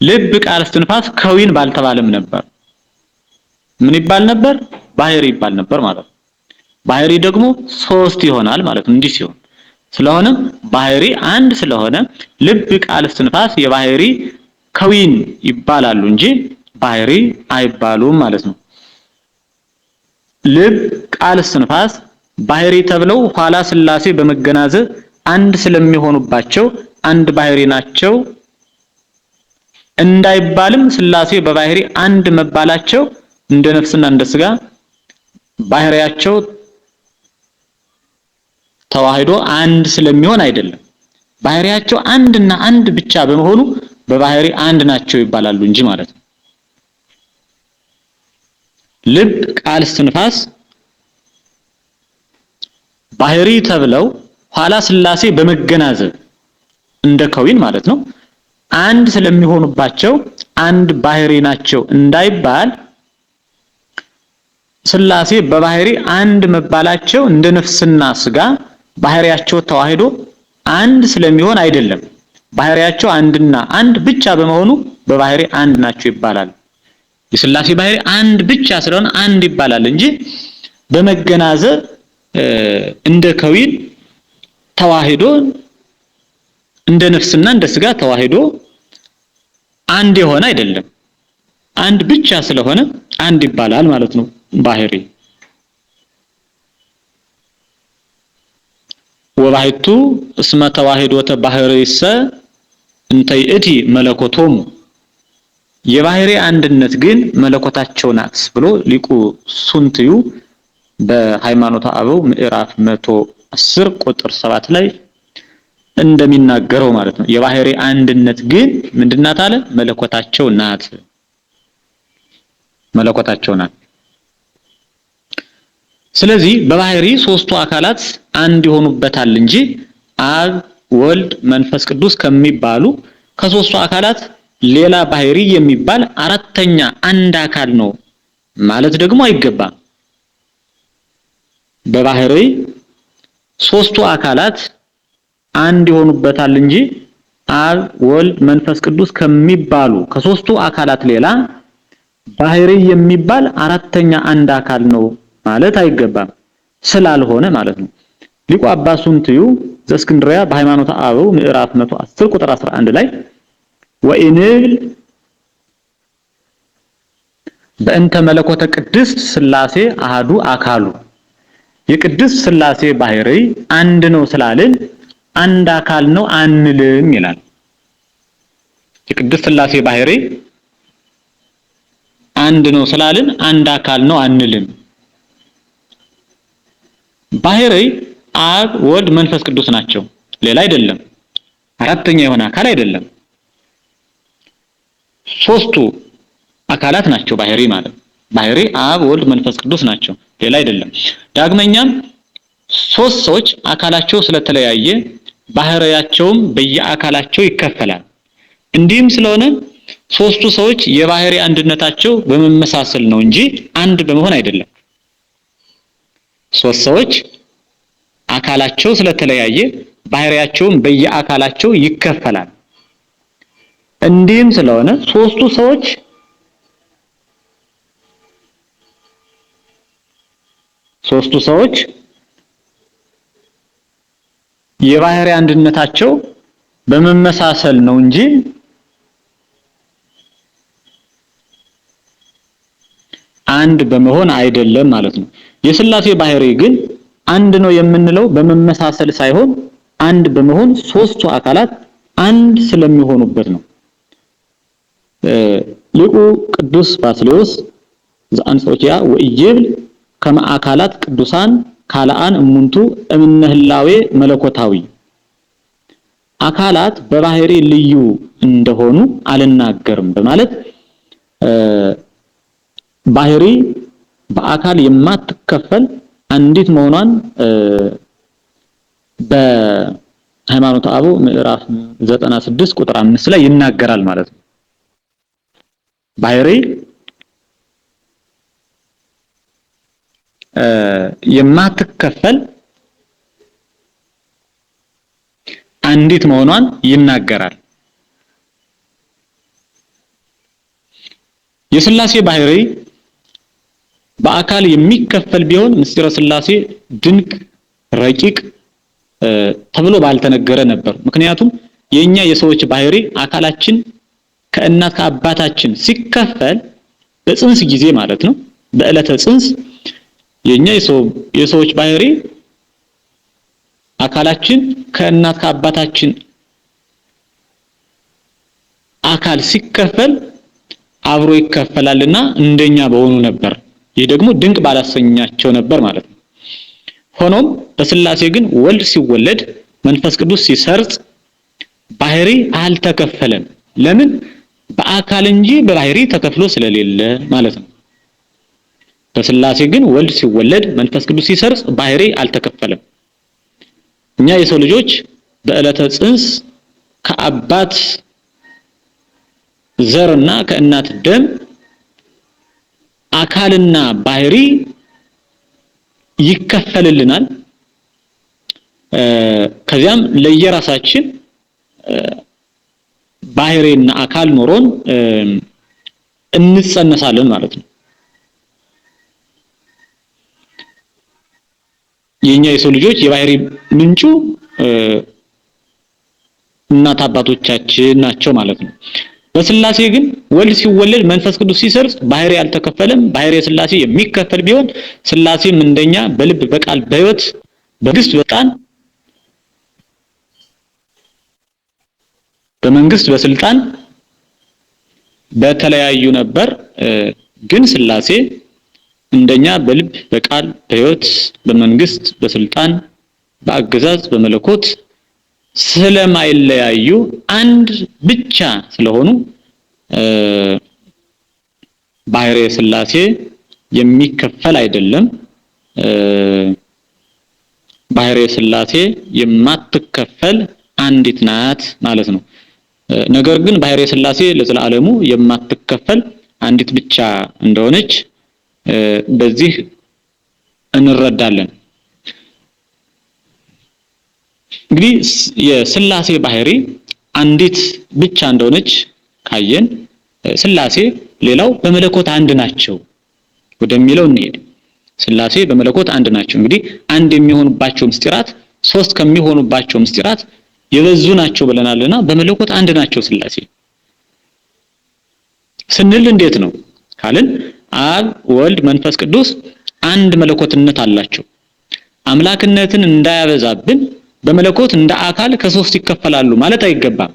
ልብ ቃል እስትንፋስ ከዊን ባልተባለም ነበር። ምን ይባል ነበር? ባህሪ ይባል ነበር ማለት ነው። ባህሪ ደግሞ ሶስት ይሆናል ማለት ነው እንዲህ ሲሆን። ስለሆነ ባህሪ አንድ ስለሆነ ልብ ቃል እስትንፋስ የባህሪ ከዊን ይባላሉ እንጂ ባህሪ አይባሉም ማለት ነው። ልብ ቃል እስትንፋስ ባህሪ ተብለው ኋላ ሥላሴ በመገናዘብ አንድ ስለሚሆኑባቸው አንድ ባህሪ ናቸው እንዳይባልም ሥላሴ በባህሪ አንድ መባላቸው እንደ ነፍስና እንደ ሥጋ ባህሪያቸው ተዋህዶ አንድ ስለሚሆን አይደለም። ባህሪያቸው አንድና አንድ ብቻ በመሆኑ በባህሪ አንድ ናቸው ይባላሉ እንጂ ማለት ነው። ልብ ቃል እስትንፋስ ባህሪ ተብለው ኋላ ሥላሴ በመገናዘብ እንደ ከዊን ማለት ነው አንድ ስለሚሆኑባቸው አንድ ባህሪ ናቸው እንዳይባል ሥላሴ በባህሪ አንድ መባላቸው እንደ ነፍስና ሥጋ ባህሪያቸው ተዋህዶ አንድ ስለሚሆን አይደለም። ባህሪያቸው አንድና አንድ ብቻ በመሆኑ በባህሪ አንድ ናቸው ይባላል። የሥላሴ ባህሪ አንድ ብቻ ስለሆነ አንድ ይባላል እንጂ በመገናዘብ እንደ ከዊን ተዋህዶ እንደ ነፍስና እንደ ሥጋ ተዋህዶ አንድ የሆነ አይደለም። አንድ ብቻ ስለሆነ አንድ ይባላል ማለት ነው ባህሪ። ወባሕቱ እስመ ተዋህዶተ ባህሪሰ እንተ ይእቲ መለኮቶሙ የባህሪ አንድነት ግን መለኮታቸው ናት ብሎ ሊቁ ሱንትዩ በሃይማኖተ አበው ምዕራፍ 110 ቁጥር 7 ላይ እንደሚናገረው ማለት ነው። የባህሪ አንድነት ግን ምንድናት አለ? መለኮታቸው ናት። መለኮታቸው ናት። ስለዚህ በባህሪ ሶስቱ አካላት አንድ ይሆኑበታል እንጂ አብ፣ ወልድ፣ መንፈስ ቅዱስ ከሚባሉ ከሶስቱ አካላት ሌላ ባህሪ የሚባል አራተኛ አንድ አካል ነው ማለት ደግሞ አይገባም። በባህሪ ሶስቱ አካላት አንድ ይሆኑበታል እንጂ አብ፣ ወልድ፣ መንፈስ ቅዱስ ከሚባሉ ከሶስቱ አካላት ሌላ ባህሪ የሚባል አራተኛ አንድ አካል ነው ማለት አይገባም ስላልሆነ ማለት ነው። ሊቁ አባ ሱንትዩ ዘእስክንድርያ በሃይማኖተ አበው ምዕራፍ 110 ቁጥር 11 ላይ ወኢንብል በእንተ መለኮተ ቅድስት ሥላሴ አሃዱ አካሉ የቅድስት ሥላሴ ባህሪ አንድ ነው ስላልን አንድ አካል ነው አንልም ይላል። የቅድስት ሥላሴ ባህሪ አንድ ነው ስላልን አንድ አካል ነው አንልም። ባህሪ አብ፣ ወልድ፣ መንፈስ ቅዱስ ናቸው፣ ሌላ አይደለም። አራተኛ የሆነ አካል አይደለም። ሶስቱ አካላት ናቸው ባህሪ ማለት። ባህሪ አብ፣ ወልድ፣ መንፈስ ቅዱስ ናቸው፣ ሌላ አይደለም። ዳግመኛም ሶስት ሰዎች አካላቸው ስለተለያየ ባህሪያቸውም በየአካላቸው ይከፈላል። እንዲህም ስለሆነ ሶስቱ ሰዎች የባህሪ አንድነታቸው በመመሳሰል ነው እንጂ አንድ በመሆን አይደለም። ሶስት ሰዎች አካላቸው ስለተለያየ ባህሪያቸውም በየአካላቸው ይከፈላል። እንዲህም ስለሆነ ሶስቱ ሰዎች ሶስቱ ሰዎች የባህሪ አንድነታቸው በመመሳሰል ነው እንጂ አንድ በመሆን አይደለም ማለት ነው። የሥላሴ ባህሪ ግን አንድ ነው የምንለው በመመሳሰል ሳይሆን አንድ በመሆን ሶስቱ አካላት አንድ ስለሚሆኑበት ነው። ሊቁ ቅዱስ ባስልዮስ ዘአንጾኪያ ወኢይብል ከመ አካላት ቅዱሳን ካልአን እሙንቱ እምነህላዌ መለኮታዊ አካላት በባህሪ ልዩ እንደሆኑ አልናገርም በማለት ባህሪ በአካል የማትከፈል አንዲት መሆኗን በሃይማኖተ አበው ምዕራፍ 96 ቁጥር 5 ላይ ይናገራል ማለት ነው። ባህሪ የማትከፈል አንዲት መሆኗን ይናገራል። የሥላሴ ባህሪ በአካል የሚከፈል ቢሆን ምስጢረ ሥላሴ ድንቅ ረቂቅ ተብሎ ባልተነገረ ነበር። ምክንያቱም የኛ የሰዎች ባህሪ አካላችን ከእናት ከአባታችን ሲከፈል በጽንስ ጊዜ ማለት ነው፣ በዕለተ ጽንስ የኛ የሰዎች ባህሪ አካላችን ከእናት ከአባታችን አካል ሲከፈል አብሮ ይከፈላልና እንደኛ በሆኑ ነበር። ይህ ደግሞ ድንቅ ባላሰኛቸው ነበር ማለት ነው። ሆኖም በሥላሴ ግን ወልድ ሲወለድ መንፈስ ቅዱስ ሲሰርጽ ባህሪ አልተከፈለም። ለምን? በአካል እንጂ በባህሪ ተከፍሎ ስለሌለ ማለት ነው። በሥላሴ ግን ወልድ ሲወለድ መንፈስ ቅዱስ ሲሰርጽ ባህሪ አልተከፈለም። እኛ የሰው ልጆች በዕለተ ጽንስ ከአባት ዘርና ከእናት ደም አካልና ባህሪ ይከፈልልናል። ከዚያም ለየራሳችን ባህሪና አካል ኖሮን እንጸነሳለን ማለት ነው። የኛ የሰው ልጆች የባህሪ ምንጩ እናት አባቶቻችን ናቸው ማለት ነው። በሥላሴ ግን ወልድ ሲወለድ መንፈስ ቅዱስ ሲሰርጽ ባህሪ አልተከፈለም። ባህሪ ሥላሴ የሚከፈል ቢሆን ሥላሴም እንደኛ በልብ በቃል በሕይወት በመንግስት በስልጣን በመንግስት በስልጣን በተለያዩ ነበር። ግን ሥላሴ እንደኛ በልብ በቃል በሕይወት በመንግስት በስልጣን በአገዛዝ በመለኮት ስለማይለያዩ አንድ ብቻ ስለሆኑ ባህሪ ሥላሴ የሚከፈል አይደለም። ባህሪ ሥላሴ የማትከፈል አንዲት ናት ማለት ነው። ነገር ግን ባህሪ ሥላሴ ለዘላለሙ የማትከፈል አንዲት ብቻ እንደሆነች በዚህ እንረዳለን። እንግዲህ የሥላሴ ባህሪ አንዲት ብቻ እንደሆነች ካየን ሥላሴ ሌላው በመለኮት አንድ ናቸው ወደሚለው እንሄድ። ሥላሴ በመለኮት አንድ ናቸው። እንግዲህ አንድ የሚሆኑባቸው ምስጢራት ሶስት ከሚሆኑባቸው ምስጢራት የበዙ ናቸው ብለናልና በመለኮት አንድ ናቸው ሥላሴ ስንል እንዴት ነው ካልን አብ ወልድ መንፈስ ቅዱስ አንድ መለኮትነት አላቸው። አምላክነትን እንዳያበዛብን በመለኮት እንደ አካል ከሶስት ይከፈላሉ ማለት አይገባም።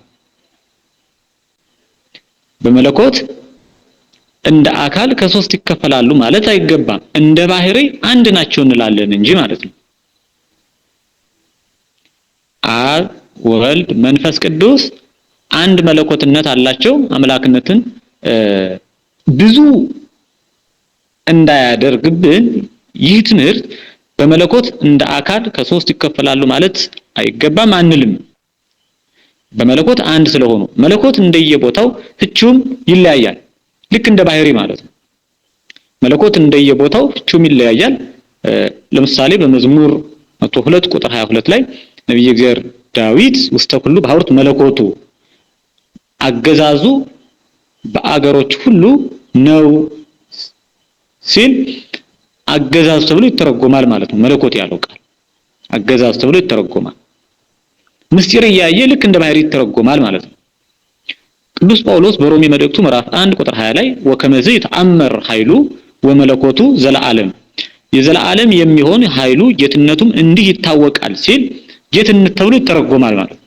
በመለኮት እንደ አካል ከሶስት ይከፈላሉ ማለት አይገባም። እንደ ባህሪ አንድ ናቸው እንላለን እንጂ ማለት ነው። አብ ወልድ መንፈስ ቅዱስ አንድ መለኮትነት አላቸው። አምላክነትን ብዙ እንዳያደርግብን ይህ ትምህርት በመለኮት እንደ አካል ከሶስት ይከፈላሉ ማለት አይገባም አንልም። በመለኮት አንድ ስለሆኑ መለኮት እንደየቦታው ፍቹም ይለያያል። ልክ እንደ ባህሪ ማለት ነው። መለኮት እንደየቦታው ፍቹም ይለያያል። ለምሳሌ በመዝሙር 102 ቁጥር 22 ላይ ነብዩ እግዚአብሔር ዳዊት ውስተ ኩሉ በሐውርት መለኮቱ አገዛዙ በአገሮች ሁሉ ነው ሲል አገዛዝ ተብሎ ይተረጎማል ማለት ነው። መለኮት ያለው ቃል አገዛዝ ተብሎ ይተረጎማል። ምስጢር እያየ ልክ እንደ ባህሪ ይተረጎማል ማለት ነው። ቅዱስ ጳውሎስ በሮሜ መልእክቱ ምዕራፍ 1 ቁጥር 20 ላይ ወከመዘ ይተአመር ኃይሉ ወመለኮቱ ዘለዓለም የዘላለም የሚሆን ኃይሉ ጌትነቱም እንዲህ ይታወቃል ሲል ጌትነት ተብሎ ይተረጎማል ማለት ነው።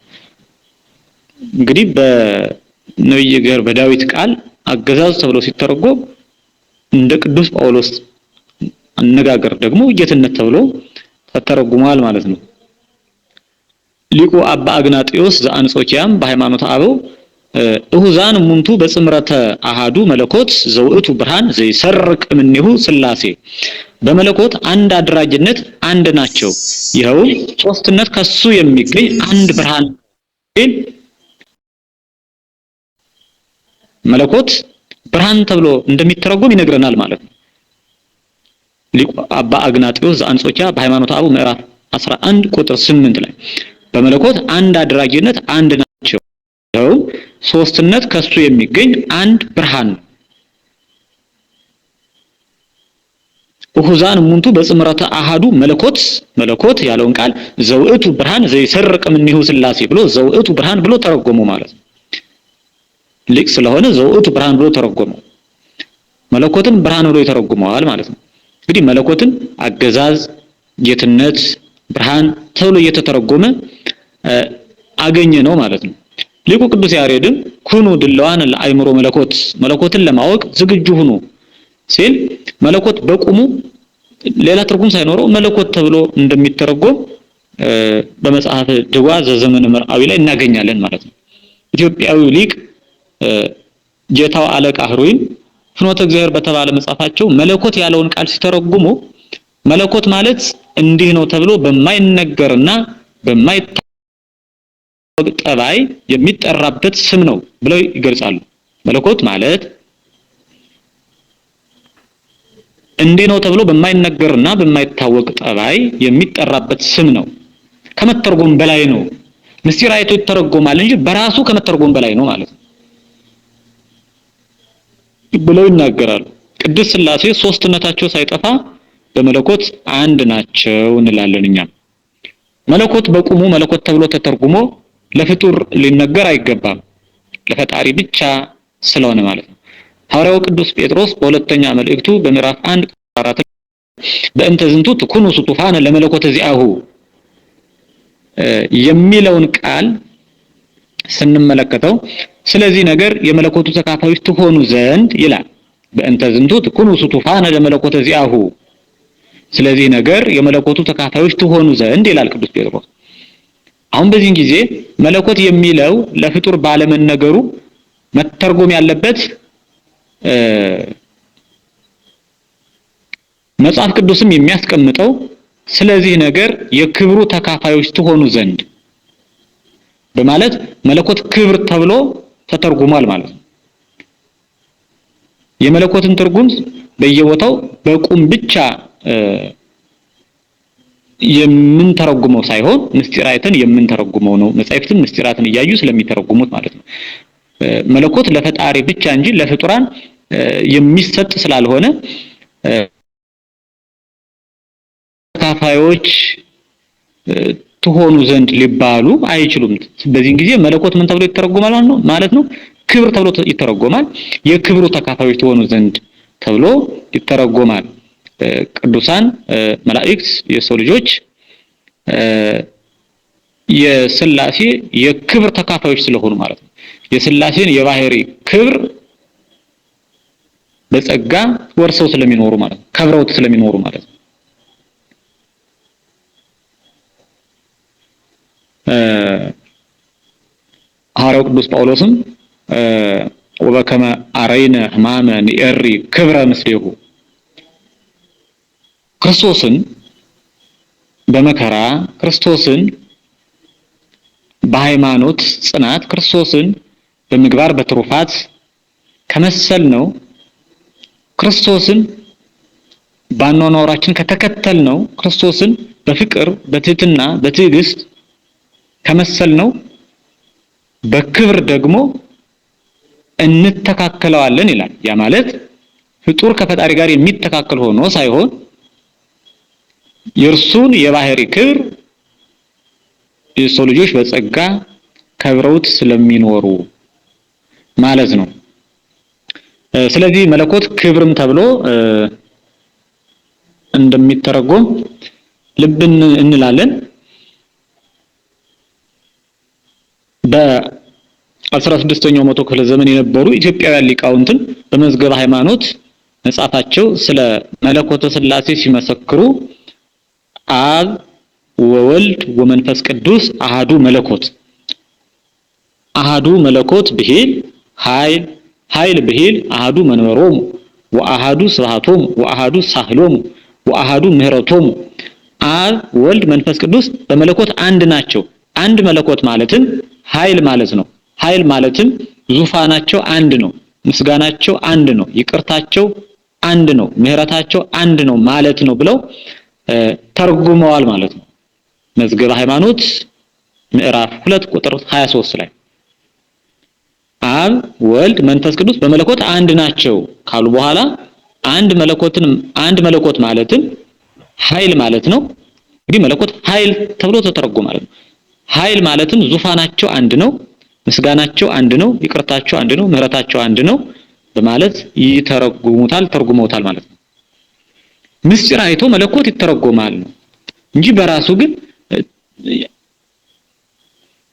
እንግዲህ በነብዩ ጋር በዳዊት ቃል አገዛዝ ተብሎ ሲተረጎም እንደ ቅዱስ ጳውሎስ አነጋገር ደግሞ ጌትነት ተብሎ ተተረጉሟል ማለት ነው። ሊቁ አባ አግናጢዮስ ዘአንጾኪያም በሃይማኖተ አበው እሁዛን ሙንቱ በጽምረተ አሃዱ መለኮት ዘውእቱ ብርሃን ዘይሰርቅ እምኔሁ ሥላሴ በመለኮት አንድ አድራጅነት አንድ ናቸው፣ ይኸው ሶስትነት ከሱ የሚገኝ አንድ ብርሃን መለኮት ብርሃን ተብሎ እንደሚተረጎም ይነግረናል ማለት ነው። ሊቁ አባ አግናጢዮስ ዘአንጾኪያ በሃይማኖተ አበው ምዕራፍ 11 ቁጥር 8 ላይ በመለኮት አንድ አድራጊነት አንድ ናቸው፣ ይኸው ሶስትነት ከሱ የሚገኝ አንድ ብርሃን ነው። እሁዛን ሙንቱ በጽምረተ አሃዱ መለኮት ያለውን ቃል ዘውእቱ ብርሃን ዘይሰርቅ እምኔሁ ሥላሴ ብሎ ዘውእቱ ብርሃን ብሎ ተረጎሙ ማለት ነው። ሊቅ ስለሆነ ዘውእቱ ብርሃን ብሎ ተረጎመው፣ መለኮትን ብርሃን ብሎ ይተረጉመዋል ማለት ነው። እንግዲህ መለኮትን አገዛዝ፣ ጌትነት፣ ብርሃን ተብሎ እየተተረጎመ አገኘ ነው ማለት ነው። ሊቁ ቅዱስ ያሬድም ኩኑ ድለዋን ለአእምሮ መለኮትን ለማወቅ ዝግጁ ሁኑ ሲል መለኮት በቁሙ ሌላ ትርጉም ሳይኖረው መለኮት ተብሎ እንደሚተረጎም በመጽሐፍ ድጓ ዘዘመነ መርዓዊ ላይ እናገኛለን ማለት ነው። ኢትዮጵያዊው ሊቅ ጌታው አለቃ ህሩይም ፍኖተ እግዚአብሔር በተባለ መጽሐፋቸው መለኮት ያለውን ቃል ሲተረጉሙ መለኮት ማለት እንዲህ ነው ተብሎ በማይነገርና በማይታወቅ ጠባይ የሚጠራበት ስም ነው ብለው ይገልጻሉ። መለኮት ማለት እንዲህ ነው ተብሎ በማይነገርና በማይታወቅ ጠባይ የሚጠራበት ስም ነው። ከመተርጎም በላይ ነው። ምስጢር አይቶ ይተረጎማል እንጂ በራሱ ከመተርጎም በላይ ነው ማለት ነው ብለው ይናገራሉ። ቅድስት ሥላሴ ሶስትነታቸው ሳይጠፋ በመለኮት አንድ ናቸው እንላለን እኛም። መለኮት በቁሙ መለኮት ተብሎ ተተርጉሞ ለፍጡር ሊነገር አይገባም፣ ለፈጣሪ ብቻ ስለሆነ ማለት ነው። ሐዋርያው ቅዱስ ጴጥሮስ በሁለተኛ መልእክቱ በምዕራፍ 1:4 በእንተ ዝንቱ ትኩኑ ስጡፋነ ለመለኮት ዚአሁ የሚለውን ቃል ስንመለከተው ስለዚህ ነገር የመለኮቱ ተካፋዮች ትሆኑ ዘንድ ይላል። በእንተ ዝንቱ ትኩኑ ስጡፋነ ለመለኮት ዚአሁ ስለዚህ ነገር የመለኮቱ ተካፋዮች ትሆኑ ዘንድ ይላል ቅዱስ ጴጥሮስ። አሁን በዚህ ጊዜ መለኮት የሚለው ለፍጡር ባለመነገሩ መተርጎም ያለበት መጽሐፍ ቅዱስም የሚያስቀምጠው ስለዚህ ነገር የክብሩ ተካፋዮች ትሆኑ ዘንድ በማለት መለኮት ክብር ተብሎ ተተርጉሟል ማለት ነው። የመለኮትን ትርጉም በየቦታው በቁም ብቻ የምንተረጉመው ሳይሆን ምስጢር አይተን የምንተረጉመው ነው። መጻሕፍትም ምስጢራትን እያዩ ስለሚተረጉሙት ማለት ነው። መለኮት ለፈጣሪ ብቻ እንጂ ለፍጡራን የሚሰጥ ስላልሆነ ተካፋዮች ትሆኑ ዘንድ ሊባሉ አይችሉም። በዚህ ጊዜ መለኮት ምን ተብሎ ይተረጎማል ማለት ነው? ክብር ተብሎ ይተረጎማል። የክብሩ ተካፋዮች ትሆኑ ዘንድ ተብሎ ይተረጎማል። ቅዱሳን መላእክት፣ የሰው ልጆች የሥላሴ የክብር ተካፋዮች ስለሆኑ ማለት ነው። የሥላሴን የባህሪ ክብር በጸጋ ወርሰው ስለሚኖሩ ማለት ነው። ከብረውት ስለሚኖሩ ማለት ነው። ሐዋርያው ቅዱስ ጳውሎስም ወበከመ አረይነ ሕማመ ንኤሪ ክብረ ምስሌሁ ክርስቶስን በመከራ ክርስቶስን በሃይማኖት ጽናት ክርስቶስን በምግባር በትሩፋት ከመሰል ነው ክርስቶስን ባኗኗራችን ከተከተል ነው ክርስቶስን በፍቅር በትህትና በትዕግስት ከመሰል ነው በክብር ደግሞ እንተካከለዋለን ይላል። ያ ማለት ፍጡር ከፈጣሪ ጋር የሚተካከል ሆኖ ሳይሆን የእርሱን የባህሪ ክብር የሰው ልጆች በጸጋ ከብረውት ስለሚኖሩ ማለት ነው። ስለዚህ መለኮት ክብርም ተብሎ እንደሚተረጎም ልብ እንላለን። በ16ኛው መቶ ክፍለ ዘመን የነበሩ ኢትዮጵያውያን ሊቃውንትን በመዝገበ ሃይማኖት መጽሐፋቸው ስለ መለኮተ ሥላሴ ሲመሰክሩ አብ ወወልድ ወመንፈስ ቅዱስ አሃዱ መለኮት አሃዱ መለኮት ብሂል ኃይል ብሂል አሃዱ መንበሮሙ ወአሃዱ ስብሐቶሙ ወአሃዱ ሳህሎሙ ወአሃዱ ምህረቶሙ አብ ወልድ መንፈስ ቅዱስ በመለኮት አንድ ናቸው። አንድ መለኮት ማለትም ኃይል ማለት ነው። ኃይል ማለትም ዙፋናቸው አንድ ነው፣ ምስጋናቸው አንድ ነው፣ ይቅርታቸው አንድ ነው፣ ምህረታቸው አንድ ነው ማለት ነው ብለው ተርጉመዋል ማለት ነው። መዝገበ ሃይማኖት ምዕራፍ 2 ቁጥር 23 ላይ አብ ወልድ መንፈስ ቅዱስ በመለኮት አንድ ናቸው ካሉ በኋላ አንድ መለኮት ማለትም ኃይል ማለት ነው። እንግዲህ መለኮት ኃይል ተብሎ ተተረጎመ ማለት ነው። ኃይል ማለትም ዙፋናቸው አንድ ነው፣ ምስጋናቸው አንድ ነው፣ ይቅርታቸው አንድ ነው፣ ምህረታቸው አንድ ነው በማለት ተርጉመውታል ማለት ነው። ምስጢር አይቶ መለኮት ይተረጎማል ነው እንጂ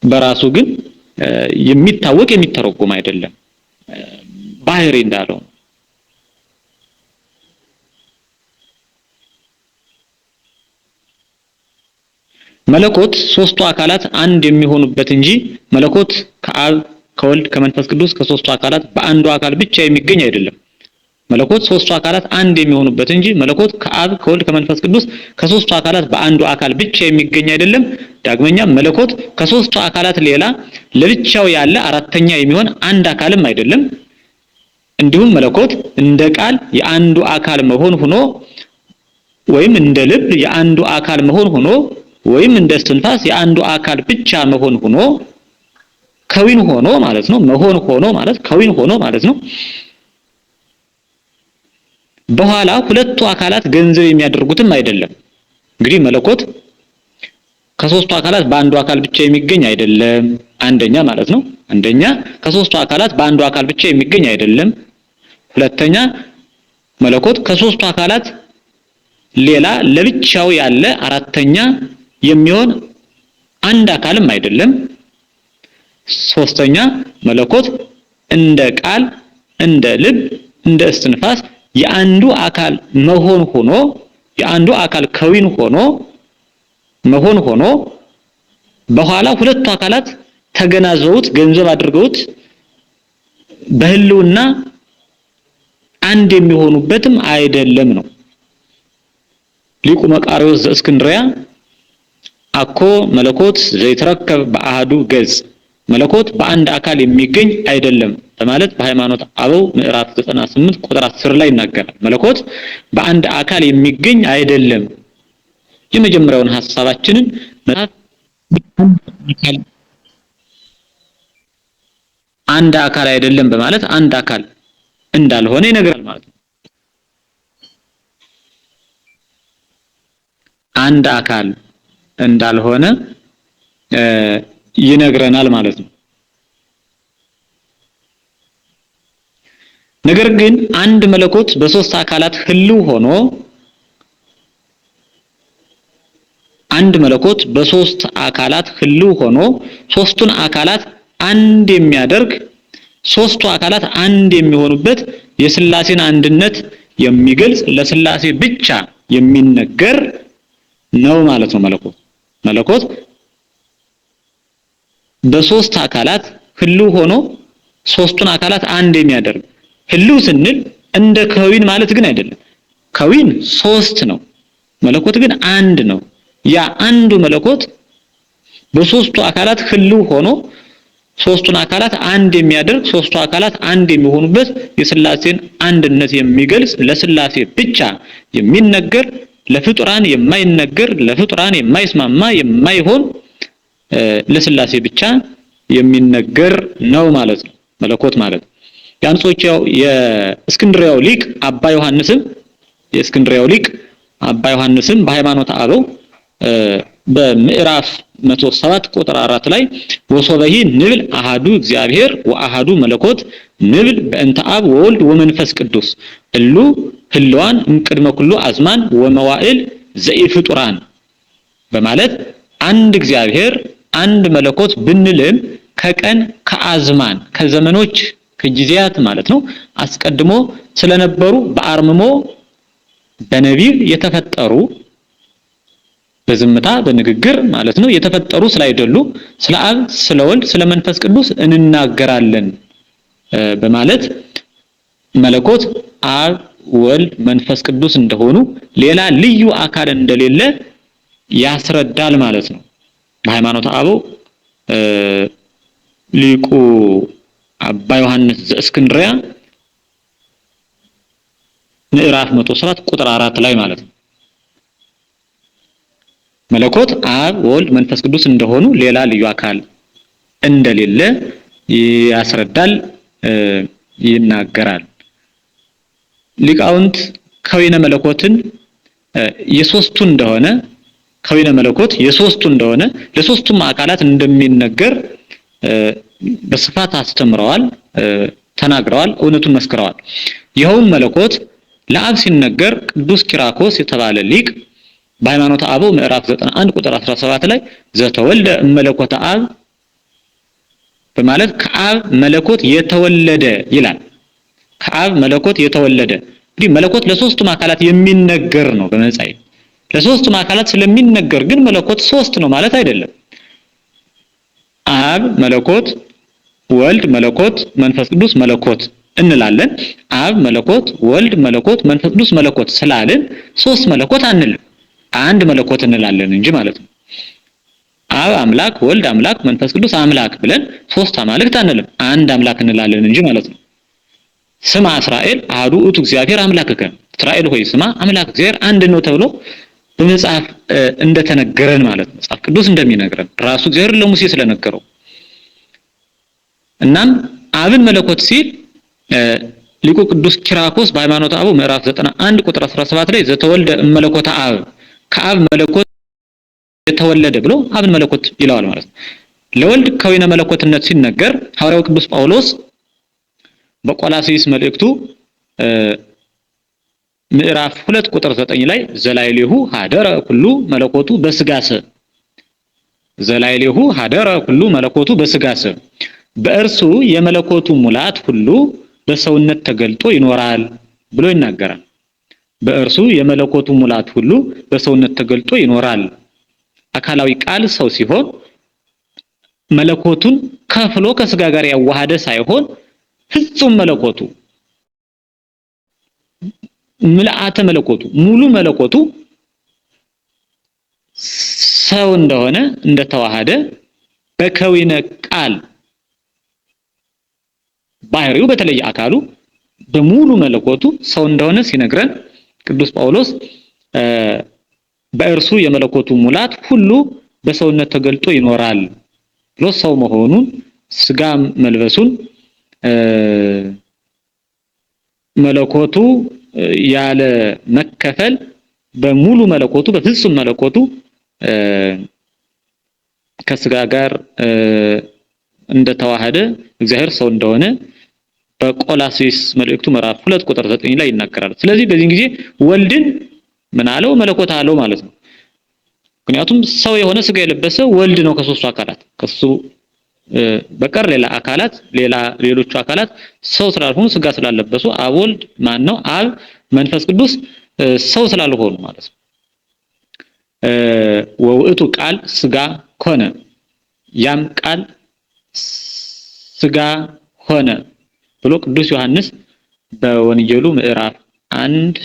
በራሱ ግን የሚታወቅ የሚተረጎም አይደለም። ባህሪ እንዳለው መለኮት ሶስቱ አካላት አንድ የሚሆኑበት እንጂ መለኮት ከአብ ከወልድ ከመንፈስ ቅዱስ ከሶስቱ አካላት በአንዱ አካል ብቻ የሚገኝ አይደለም። መለኮት ሶስቱ አካላት አንድ የሚሆኑበት እንጂ መለኮት ከአብ ከወልድ ከመንፈስ ቅዱስ ከሶስቱ አካላት በአንዱ አካል ብቻ የሚገኝ አይደለም። ዳግመኛ መለኮት ከሶስቱ አካላት ሌላ ለብቻው ያለ አራተኛ የሚሆን አንድ አካልም አይደለም። እንዲሁም መለኮት እንደ ቃል የአንዱ አካል መሆን ሆኖ ወይም እንደ ልብ የአንዱ አካል መሆን ሆኖ ወይም እንደ እስትንፋስ የአንዱ አካል ብቻ መሆን ሆኖ ከዊን ሆኖ ማለት ነው። መሆን ሆኖ ማለት ከዊን ሆኖ ማለት ነው። በኋላ ሁለቱ አካላት ገንዘብ የሚያደርጉትም አይደለም። እንግዲህ መለኮት ከሶስቱ አካላት በአንዱ አካል ብቻ የሚገኝ አይደለም። አንደኛ ማለት ነው። አንደኛ ከሶስቱ አካላት በአንዱ አካል ብቻ የሚገኝ አይደለም። ሁለተኛ መለኮት ከሶስቱ አካላት ሌላ ለብቻው ያለ አራተኛ የሚሆን አንድ አካልም አይደለም። ሶስተኛ መለኮት እንደ ቃል እንደ ልብ እንደ እስትንፋስ የአንዱ አካል መሆን ሆኖ የአንዱ አካል ከዊን ሆኖ መሆን ሆኖ በኋላ ሁለቱ አካላት ተገናዘውት ገንዘብ አድርገውት በህልውና አንድ የሚሆኑበትም አይደለም ነው። ሊቁ መቃርዮስ ዘእስክንድርያ አኮ መለኮት ዘይተረከብ በአሃዱ ገጽ መለኮት በአንድ አካል የሚገኝ አይደለም በማለት በሃይማኖት አበው ምዕራፍ 98 ቁጥር 10 ላይ ይናገራል። መለኮት በአንድ አካል የሚገኝ አይደለም። የመጀመሪያውን ሐሳባችንን አንድ አካል አይደለም በማለት አንድ አካል እንዳልሆነ ይነግራል ማለት ነው። አንድ አካል እንዳልሆነ ይነግረናል ማለት ነው። ነገር ግን አንድ መለኮት በሶስት አካላት ህልው ሆኖ ሶስቱን አካላት አንድ የሚያደርግ ሶስቱ አካላት አንድ የሚሆኑበት የሥላሴን አንድነት የሚገልጽ ለሥላሴ ብቻ የሚነገር ነው ማለት ነው። መለኮት በሶስት አካላት ህልው ሆኖ ሶስቱን አካላት አንድ የሚያደርግ ህልው ስንል እንደ ከዊን ማለት ግን አይደለም። ከዊን ሶስት ነው፣ መለኮት ግን አንድ ነው። ያ አንዱ መለኮት በሶስቱ አካላት ህልው ሆኖ ሶስቱን አካላት አንድ የሚያደርግ ሶስቱ አካላት አንድ የሚሆኑበት የሥላሴን አንድነት የሚገልጽ ለሥላሴ ብቻ የሚነገር ለፍጡራን የማይነገር ለፍጡራን የማይስማማ የማይሆን ለሥላሴ ብቻ የሚነገር ነው ማለት ነው መለኮት ማለት። የአንጾኪያው የእስክንድርያው ሊቅ አባ ዮሐንስም የእስክንድርያው ሊቅ አባ ዮሐንስም በሃይማኖተ አበው በምዕራፍ 107 ቁጥር 4 ላይ ወሶበሂ ንብል አሃዱ እግዚአብሔር ወአሃዱ መለኮት ንብል በእንተ አብ ወወልድ ወመንፈስ ቅዱስ እሉ ህልዋን እምቅድመ ኩሉ አዝማን ወመዋዕል ዘኢፍጡራን በማለት አንድ እግዚአብሔር አንድ መለኮት ብንልም ከቀን ከአዝማን ከዘመኖች ከጊዜያት ማለት ነው አስቀድሞ ስለነበሩ በአርምሞ በነቢብ የተፈጠሩ በዝምታ በንግግር ማለት ነው የተፈጠሩ ስላይደሉ ስለ አብ ስለ ወልድ ስለ መንፈስ ቅዱስ እንናገራለን በማለት መለኮት አብ ወልድ መንፈስ ቅዱስ እንደሆኑ ሌላ ልዩ አካል እንደሌለ ያስረዳል ማለት ነው። በሃይማኖተ አበው ሊቁ አባ ዮሐንስ ዘእስክንድርያ ምዕራፍ 107 ቁጥር 4 ላይ ማለት ነው መለኮት አብ ወልድ መንፈስ ቅዱስ እንደሆኑ ሌላ ልዩ አካል እንደሌለ ያስረዳል ይናገራል። ሊቃውንት ከወይነ መለኮትን የሶስቱ እንደሆነ ከወይነ መለኮት የሶስቱ እንደሆነ ለሶስቱም አካላት እንደሚነገር በስፋት አስተምረዋል ተናግረዋል እውነቱን መስክረዋል። ይኸውም መለኮት ለአብ ሲነገር ቅዱስ ኪራኮስ የተባለ ሊቅ በሃይማኖተ አበው ምዕራፍ 91 ቁጥር 17 ላይ ዘተወልደ መለኮተ አብ በማለት ከአብ መለኮት የተወለደ ይላል። ከአብ መለኮት የተወለደ እንግዲህ መለኮት ለሶስቱም አካላት የሚነገር ነው በመጻሕፍት ለሶስቱም አካላት ስለሚነገር ግን መለኮት ሶስት ነው ማለት አይደለም። አብ መለኮት ወልድ መለኮት መንፈስ ቅዱስ መለኮት እንላለን። አብ መለኮት ወልድ መለኮት መንፈስ ቅዱስ መለኮት ስላልን ሶስት መለኮት አንልም አንድ መለኮት እንላለን እንጂ ማለት ነው። አብ አምላክ ወልድ አምላክ መንፈስ ቅዱስ አምላክ ብለን ሶስት አማልክት አንልም አንድ አምላክ እንላለን እንጂ ማለት ነው። ስማ እስራኤል አሐዱ ውእቱ እግዚአብሔር አምላክከ እስራኤል ሆይ ስማ አምላክ እግዚአብሔር አንድ ነው ተብሎ በመጽሐፍ እንደተነገረን ማለት ነው። መጽሐፍ ቅዱስ እንደሚነግረን ራሱ እግዚአብሔር ለሙሴ ስለነገረው እናም አብን መለኮት ሲል ሊቁ ቅዱስ ኪራኮስ በሃይማኖተ አበው ምዕራፍ 91 ቁጥር 17 ላይ ዘተወልደ መለኮተ አብ ከአብ መለኮት የተወለደ ብሎ አብን መለኮት ይለዋል ማለት ነው። ለወልድ ከወይነ መለኮትነት ሲነገር ሐዋርያው ቅዱስ ጳውሎስ በቆላስይስ መልእክቱ ምዕራፍ 2 ቁጥር 9 ላይ ዘላይሌሁ ሀደረ ኩሉ መለኮቱ በስጋሰ ዘላይሌሁ ሀደረ ኩሉ መለኮቱ በስጋሰ በእርሱ የመለኮቱ ሙላት ሁሉ በሰውነት ተገልጦ ይኖራል ብሎ ይናገራል። በእርሱ የመለኮቱ ሙላት ሁሉ በሰውነት ተገልጦ ይኖራል። አካላዊ ቃል ሰው ሲሆን መለኮቱን ከፍሎ ከስጋ ጋር ያዋሃደ ሳይሆን ፍጹም መለኮቱ ምልአተ መለኮቱ ሙሉ መለኮቱ ሰው እንደሆነ እንደተዋሃደ በከዊነ ቃል ባህሪው በተለየ አካሉ በሙሉ መለኮቱ ሰው እንደሆነ ሲነግረን ቅዱስ ጳውሎስ በእርሱ የመለኮቱ ሙላት ሁሉ በሰውነት ተገልጦ ይኖራል ብሎ ሰው መሆኑን ስጋ መልበሱን መለኮቱ ያለ መከፈል በሙሉ መለኮቱ በፍጹም መለኮቱ ከስጋ ጋር እንደተዋሃደ እግዚአብሔር ሰው እንደሆነ በቆላስይስ መልእክቱ ምዕራፍ 2 ቁጥር 9 ላይ ይናገራል። ስለዚህ በዚህ ጊዜ ወልድን ምን አለው መለኮት አለው ማለት ነው። ምክንያቱም ሰው የሆነ ስጋ የለበሰ ወልድ ነው ከሶስቱ አካላት ከሱ በቀር ሌላ አካላት ሌሎቹ አካላት ሰው ስላልሆኑ ስጋ ስላለበሱ አብ ወልድ ማን ነው አብ መንፈስ ቅዱስ ሰው ስላልሆኑ ማለት ነው። ወውእቱ ቃል ስጋ ሆነ ያም ቃል ስጋ ሆነ ብሎ ቅዱስ ዮሐንስ በወንጌሉ ምዕራፍ 1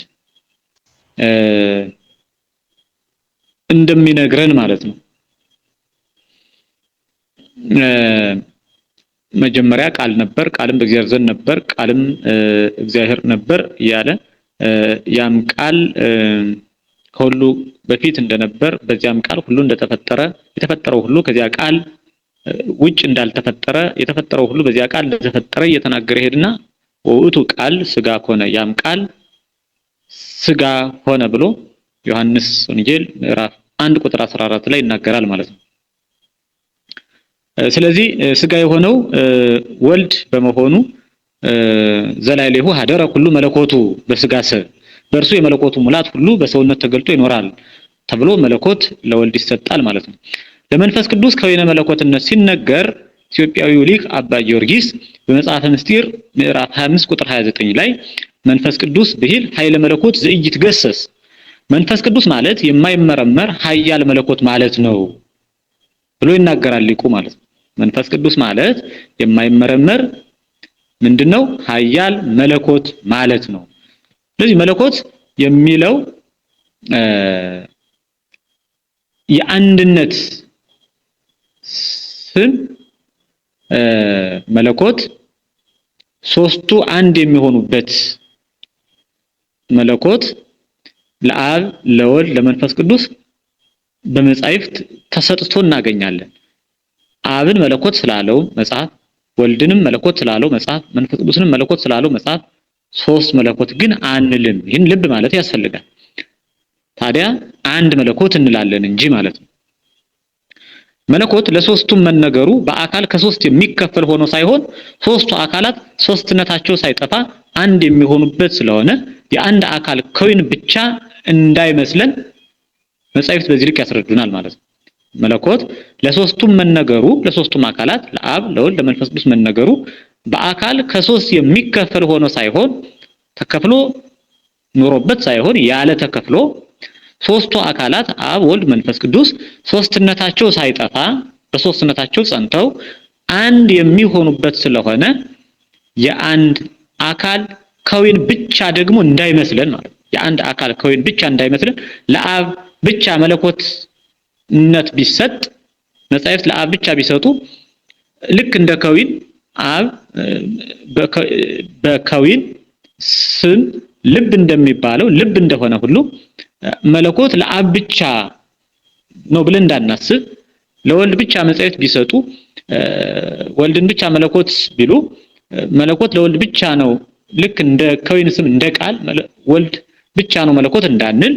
እንደሚነግረን ማለት ነው። መጀመሪያ ቃል ነበር ቃልም በእግዚአብሔር ዘንድ ነበር ቃልም እግዚአብሔር ነበር ያለ ያም ቃል ከሁሉ በፊት እንደነበር በዚያም ቃል ሁሉ እንደተፈጠረ የተፈጠረው ሁሉ ከዚያ ቃል ውጭ እንዳልተፈጠረ የተፈጠረው ሁሉ በዚያ ቃል እንደተፈጠረ እየተናገረ ሄድና ወውእቱ ቃል ስጋ ሆነ ያም ቃል ስጋ ሆነ ብሎ ዮሐንስ ወንጌል ምዕራፍ 1 ቁጥር 14 ላይ ይናገራል ማለት ነው። ስለዚህ ስጋ የሆነው ወልድ በመሆኑ ዘላይሌሁ ሀደረ ሁሉ መለኮቱ በስጋ ሰ በእርሱ የመለኮቱ ሙላት ሁሉ በሰውነት ተገልጦ ይኖራል ተብሎ መለኮት ለወልድ ይሰጣል ማለት ነው። ለመንፈስ ቅዱስ ከወይነ መለኮትነት ሲነገር ኢትዮጵያዊው ሊቅ አባ ጊዮርጊስ በመጽሐፈ ምስጢር ምዕራፍ 25 ቁጥር 29 ላይ መንፈስ ቅዱስ ብሂል ኃይለ መለኮት ዘኢይትገሰስ መንፈስ ቅዱስ ማለት የማይመረመር ኃያል መለኮት ማለት ነው ብሎ ይናገራል ሊቁ ማለት ነው። መንፈስ ቅዱስ ማለት የማይመረመር ምንድነው? ኃያል መለኮት ማለት ነው። ስለዚህ መለኮት የሚለው የአንድነት ስም መለኮት ሶስቱ አንድ የሚሆኑበት መለኮት ለአብ ለወልድ ለመንፈስ ቅዱስ በመጻሕፍት ተሰጥቶ እናገኛለን። አብን መለኮት ስላለው መጽሐፍ፣ ወልድንም መለኮት ስላለው መጽሐፍ፣ መንፈስ ቅዱስንም መለኮት ስላለው መጽሐፍ ሶስት መለኮት ግን አንልም። ይህን ልብ ማለት ያስፈልጋል። ታዲያ አንድ መለኮት እንላለን እንጂ ማለት ነው። መለኮት ለሶስቱም መነገሩ በአካል ከሶስት የሚከፈል ሆኖ ሳይሆን ሶስቱ አካላት ሶስትነታቸው ሳይጠፋ አንድ የሚሆኑበት ስለሆነ የአንድ አካል ከወይን ብቻ እንዳይመስለን መጻሕፍት በዚህ ልክ ያስረዱናል ማለት ነው። መለኮት ለሶስቱም መነገሩ ለሶስቱም አካላት ለአብ ለወልድ ለመንፈስ ቅዱስ መነገሩ በአካል ከሶስት የሚከፈል ሆኖ ሳይሆን ተከፍሎ ኖሮበት ሳይሆን ያለ ተከፍሎ ሶስቱ አካላት አብ ወልድ መንፈስ ቅዱስ ሶስትነታቸው ሳይጠፋ በሶስትነታቸው ጸንተው አንድ የሚሆኑበት ስለሆነ የአንድ አካል ከወይን ብቻ ደግሞ እንዳይመስለን ማለት የአንድ አካል ከወይን ብቻ እንዳይመስለን ለአብ ብቻ መለኮትነት ቢሰጥ መጻሕፍት ለአብ ብቻ ቢሰጡ ልክ እንደ ከወይን አብ በከወይን ስም ልብ እንደሚባለው ልብ እንደሆነ ሁሉ መለኮት ለአብ ብቻ ነው ብለን እንዳናስብ ለወልድ ብቻ መጻሕፍት ቢሰጡ ወልድን ብቻ መለኮት ቢሉ መለኮት ለወልድ ብቻ ነው ልክ እንደ ከወይን ስም እንደ ቃል ወልድ ብቻ ነው መለኮት እንዳንል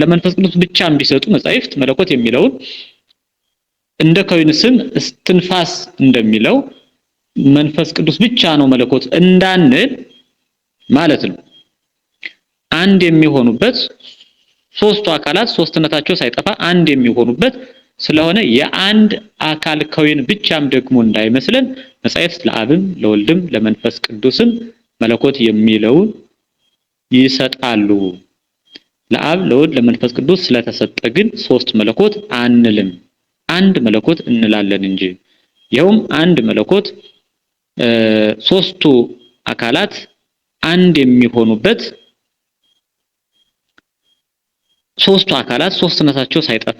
ለመንፈስ ቅዱስ ብቻም ቢሰጡ መጻሕፍት መለኮት የሚለውን እንደ ከወይን ስም እስትንፋስ እንደሚለው መንፈስ ቅዱስ ብቻ ነው መለኮት እንዳንል ማለት ነው። አንድ የሚሆኑበት ሶስቱ አካላት ሶስትነታቸው ሳይጠፋ አንድ የሚሆኑበት ስለሆነ የአንድ አካል ከወይን ብቻም ደግሞ እንዳይመስለን መጻሕፍት ለአብም ለወልድም ለመንፈስ ቅዱስም መለኮት የሚለውን ይሰጣሉ። ለአብ ለወልድ ለመንፈስ ቅዱስ ስለተሰጠ ግን ሶስት መለኮት አንልም፣ አንድ መለኮት እንላለን እንጂ ይኸውም አንድ መለኮት ሶስቱ አካላት አንድ የሚሆኑበት ሶስቱ አካላት ሶስትነታቸው ሳይጠፋ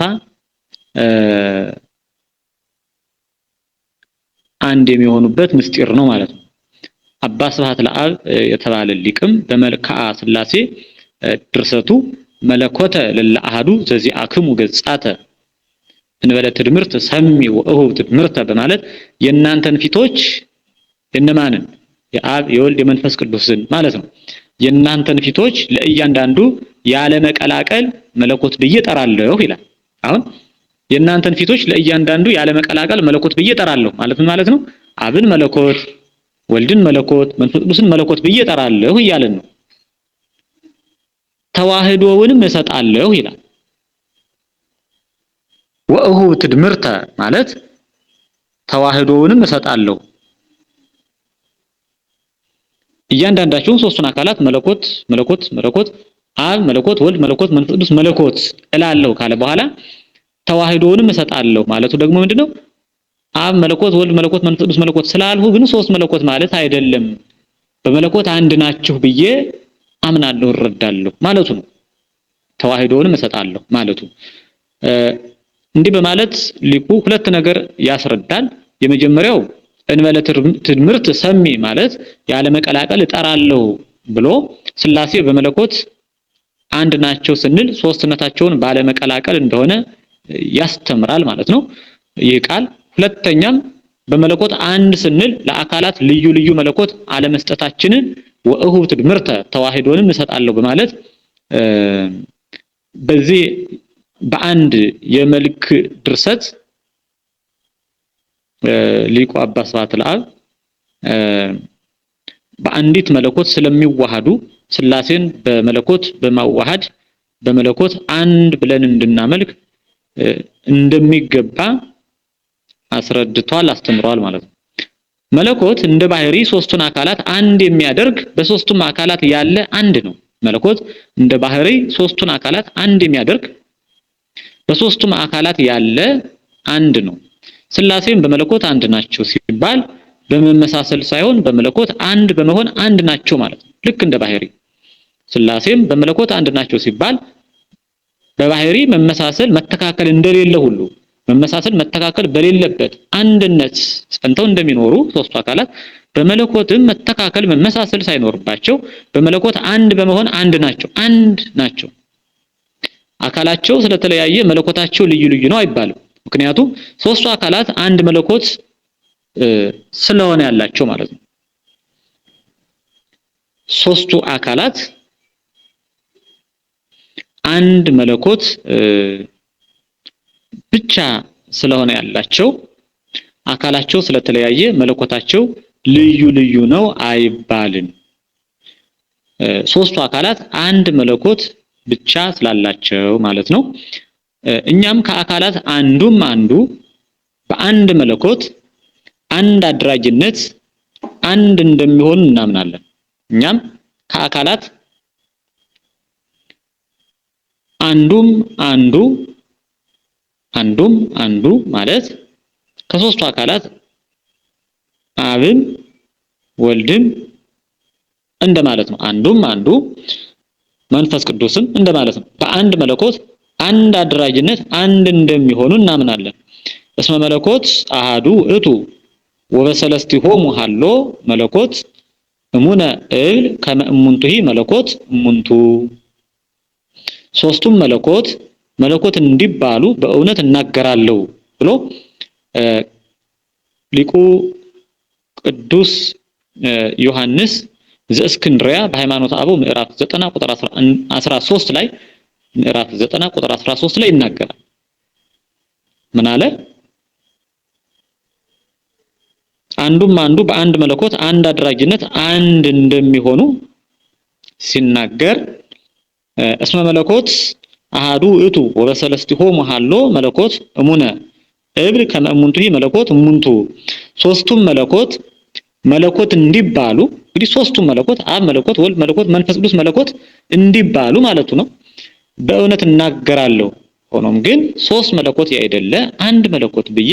አንድ የሚሆኑበት ምስጢር ነው ማለት ነው። አባ ስብሐት ለአብ የተባለ ሊቅም በመልክዓ ሥላሴ ድርሰቱ መለኮተ ለለአሐዱ ዘዚአክሙ ገጻተ እንበለ ትድምርት ሰሚ ወእሁብ ትድምርተ በማለት የእናንተን ፊቶች የነማንን የአብ የወልድ የመንፈስ ቅዱስን ማለት ነው የእናንተን ፊቶች ለእያንዳንዱ ያለ መቀላቀል መለኮት ብዬ ጠራለሁ ይላል። አሁን የእናንተን ፊቶች ለእያንዳንዱ ያለ መቀላቀል መለኮት ብዬ ጠራለሁ ማለት ምን ማለት ነው? አብን መለኮት፣ ወልድን መለኮት፣ መንፈስ ቅዱስን መለኮት ብዬ ጠራለሁ እያለን ነው። ተዋህዶውንም እሰጣለሁ ይላል። ወእሁብ ትድምርተ ማለት ተዋህዶውንም እሰጣለሁ እያንዳንዳቸውን ሶስቱን አካላት መለኮት መለኮት መለኮት አብ መለኮት ወልድ መለኮት መንፈስ ቅዱስ መለኮት እላለሁ ካለ በኋላ ተዋህዶውንም እሰጣለሁ ማለቱ ደግሞ ምንድነው? አብ መለኮት ወልድ መለኮት መንፈስ ቅዱስ መለኮት ስላልሁ ግን ሶስት መለኮት ማለት አይደለም፣ በመለኮት አንድ ናችሁ ብዬ አምናለሁ እረዳለሁ ማለቱ ነው። ተዋህዶውንም እሰጣለሁ ማለቱ እንዲህ በማለት ሊቁ ሁለት ነገር ያስረዳል። የመጀመሪያው እንበለ ትድምርት ሰሚ ማለት ያለ መቀላቀል እጠራለሁ ብሎ ሥላሴ በመለኮት አንድ ናቸው ስንል ሶስትነታቸውን ባለ መቀላቀል እንደሆነ ያስተምራል ማለት ነው ይህ ቃል። ሁለተኛም በመለኮት አንድ ስንል ለአካላት ልዩ ልዩ መለኮት አለመስጠታችንን ወእሁብ ትድምርተ ተዋህዶንም እሰጣለሁ በማለት በዚህ በአንድ የመልክ ድርሰት ሊቁ አባ ስብሐት ለአብ በአንዲት መለኮት ስለሚዋሃዱ ሥላሴን በመለኮት በማዋሃድ በመለኮት አንድ ብለን እንድናመልክ እንደሚገባ አስረድቷል፣ አስተምሯል ማለት ነው። መለኮት እንደ ባህሪ ሶስቱን አካላት አንድ የሚያደርግ በሶስቱም አካላት ያለ አንድ ነው። መለኮት እንደ ባህሪ ሶስቱን አካላት አንድ የሚያደርግ በሶስቱም አካላት ያለ አንድ ነው። ሥላሴም በመለኮት አንድ ናቸው ሲባል በመመሳሰል ሳይሆን በመለኮት አንድ በመሆን አንድ ናቸው ማለት ነው። ልክ እንደ ባህሪ ሥላሴም በመለኮት አንድ ናቸው ሲባል በባህሪ መመሳሰል መተካከል እንደሌለ ሁሉ መመሳሰል መተካከል በሌለበት አንድነት ጸንተው እንደሚኖሩ ሶስቱ አካላት በመለኮትም መተካከል መመሳሰል ሳይኖርባቸው በመለኮት አንድ በመሆን አንድ ናቸው። አካላቸው ስለተለያየ መለኮታቸው ልዩ ልዩ ነው አይባልም። ምክንያቱም ሶስቱ አካላት አንድ መለኮት ስለሆነ ያላቸው ማለት ነው። ሶስቱ አካላት አንድ መለኮት ብቻ ስለሆነ ያላቸው አካላቸው ስለተለያየ መለኮታቸው ልዩ ልዩ ነው አይባልም። ሶስቱ አካላት አንድ መለኮት ብቻ ስላላቸው ማለት ነው። እኛም ከአካላት አንዱ በአንድ መለኮት አንድ አድራጊነት አንድ እንደሚሆን እናምናለን። እኛም ከአካላት አንዱ ማለት ከሶስቱ አካላት አብም ወልድም እንደማለት ነው። አንዱ መንፈስ ቅዱስም እንደማለት ነው። በአንድ መለኮት አንድ አድራጊነት አንድ እንደሚሆኑ እናምናለን። እስመ መለኮት አሃዱ እቱ ወበሰለስቲሆሙ ሀሎ መለኮት እሙነ እብል ከመ እሙንቱሂ መለኮት እሙንቱ። ሶስቱም መለኮት እንዲባሉ በእውነት እናገራለሁ ብሎ ሊቁ ቅዱስ ዮሐንስ ዘእስክንድርያ በሃይማኖተ አበው ምዕራፍ 90 ቁጥር 13 ላይ ምዕራፍ 90 ቁጥር 13 ላይ ይናገራል። ምን አለ? አንዱ በአንድ መለኮት አንድ አድራጊነት አንድ እንደሚሆኑ ሲናገር እስመ መለኮት አሃዱ እቱ ወበሰለስቲሆሙ ሀሎ መለኮት እሙነ እብል ከመ እሙንቱሂ መለኮት እሙንቱ። ሶስቱም መለኮት እንዲባሉ እንግዲህ ሶስቱም መለኮት አብ መለኮት ወልድ መለኮት መንፈስ ቅዱስ መለኮት እንዲባሉ ማለቱ ነው በእውነት እናገራለሁ። ሆኖም ግን ሶስት መለኮት ያይደለ አንድ መለኮት ብዬ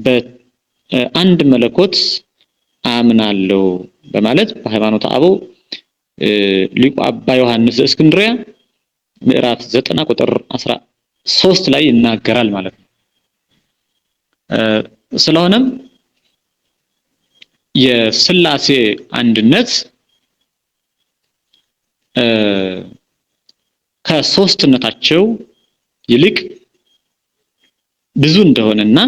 በአንድ መለኮት አምናለሁ በማለት በሃይማኖተ አበው ሊቁ አባ ዮሐንስ ዘእስክንድርያ ምዕራፍ 90 ቁጥር 13 ላይ ይናገራል ማለት ነው። ስለሆነም የሥላሴ አንድነት ከሶስትነታቸው ይልቅ ብዙ እንደሆነና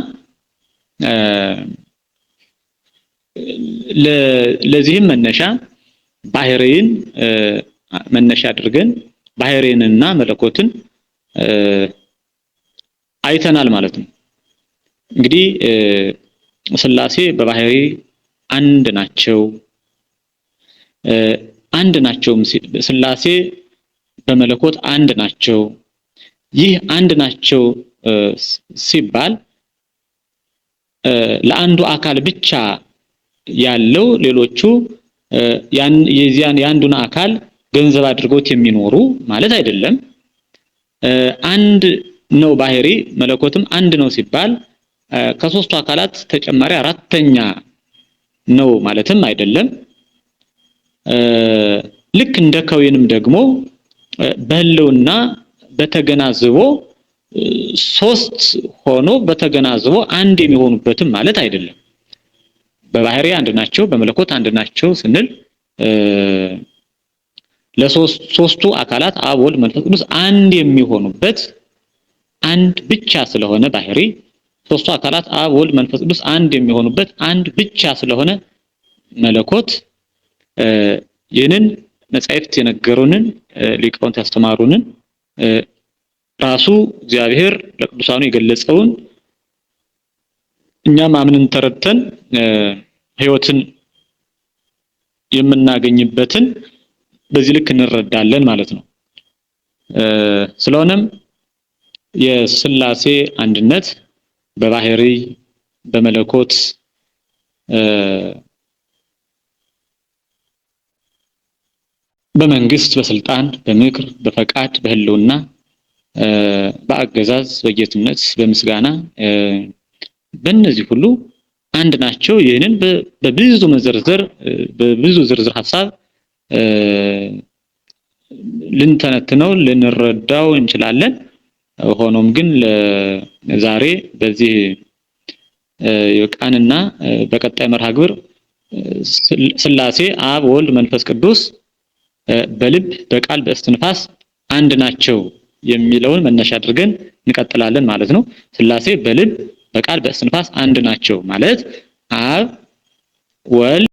ለዚህም መነሻ ባህሪን መነሻ አድርገን ባህሪንና መለኮትን አይተናል ማለት ነው። እንግዲህ ሥላሴ በባህሪ አንድ ናቸው። ሥላሴ በመለኮት አንድ ናቸው። ይህ አንድ ናቸው ሲባል ለአንዱ አካል ብቻ ያለው ሌሎቹ የአንዱን አካል ገንዘብ አድርገውት የሚኖሩ ማለት አይደለም። አንድ ነው ባህሪ መለኮትም አንድ ነው ሲባል ከሶስቱ አካላት ተጨማሪ አራተኛ ነው ማለትም አይደለም። ልክ እንደ ከወይንም ደግሞ በህልውና በተገናዝቦ ሶስት ሆኖ በተገናዝቦ አንድ የሚሆኑበትም ማለት አይደለም። በባህሪ አንድ ናቸው በመለኮት አንድ ናቸው ስንል ለሶስቱ አካላት አብ ወልድ መንፈስ ቅዱስ አንድ የሚሆኑበት አንድ ብቻ ስለሆነ ባህሪ ሶስቱ አካላት አብ ወልድ መንፈስ ቅዱስ አንድ የሚሆኑበት አንድ ብቻ ስለሆነ መለኮት ይህንን መጻሕፍት የነገሩንን ሊቃውንት ያስተማሩንን ራሱ እግዚአብሔር ለቅዱሳኑ የገለጸውን እኛም አምነን ተረድተን ህይወትን የምናገኝበትን በዚህ ልክ እንረዳለን ማለት ነው። ስለሆነም የሥላሴ አንድነት በባህሪ በመለኮት በመንግስት በስልጣን በምክር በፈቃድ በህልውና በአገዛዝ በጌትነት በምስጋና በእነዚህ ሁሉ አንድ ናቸው። ይህንን በብዙ መዘርዘር በብዙ ዝርዝር ሐሳብ ልንተነትነው ልንረዳው እንችላለን። ሆኖም ግን ለዛሬ በዚህ የቃንና በቀጣይ መርሃ ግብር ሥላሴ አብ ወልድ መንፈስ ቅዱስ በልብ በቃል በእስትንፋስ አንድ ናቸው የሚለውን መነሻ አድርገን እንቀጥላለን ማለት ነው። ሥላሴ በልብ በቃል በእስትንፋስ አንድ ናቸው ማለት አብ ወልድ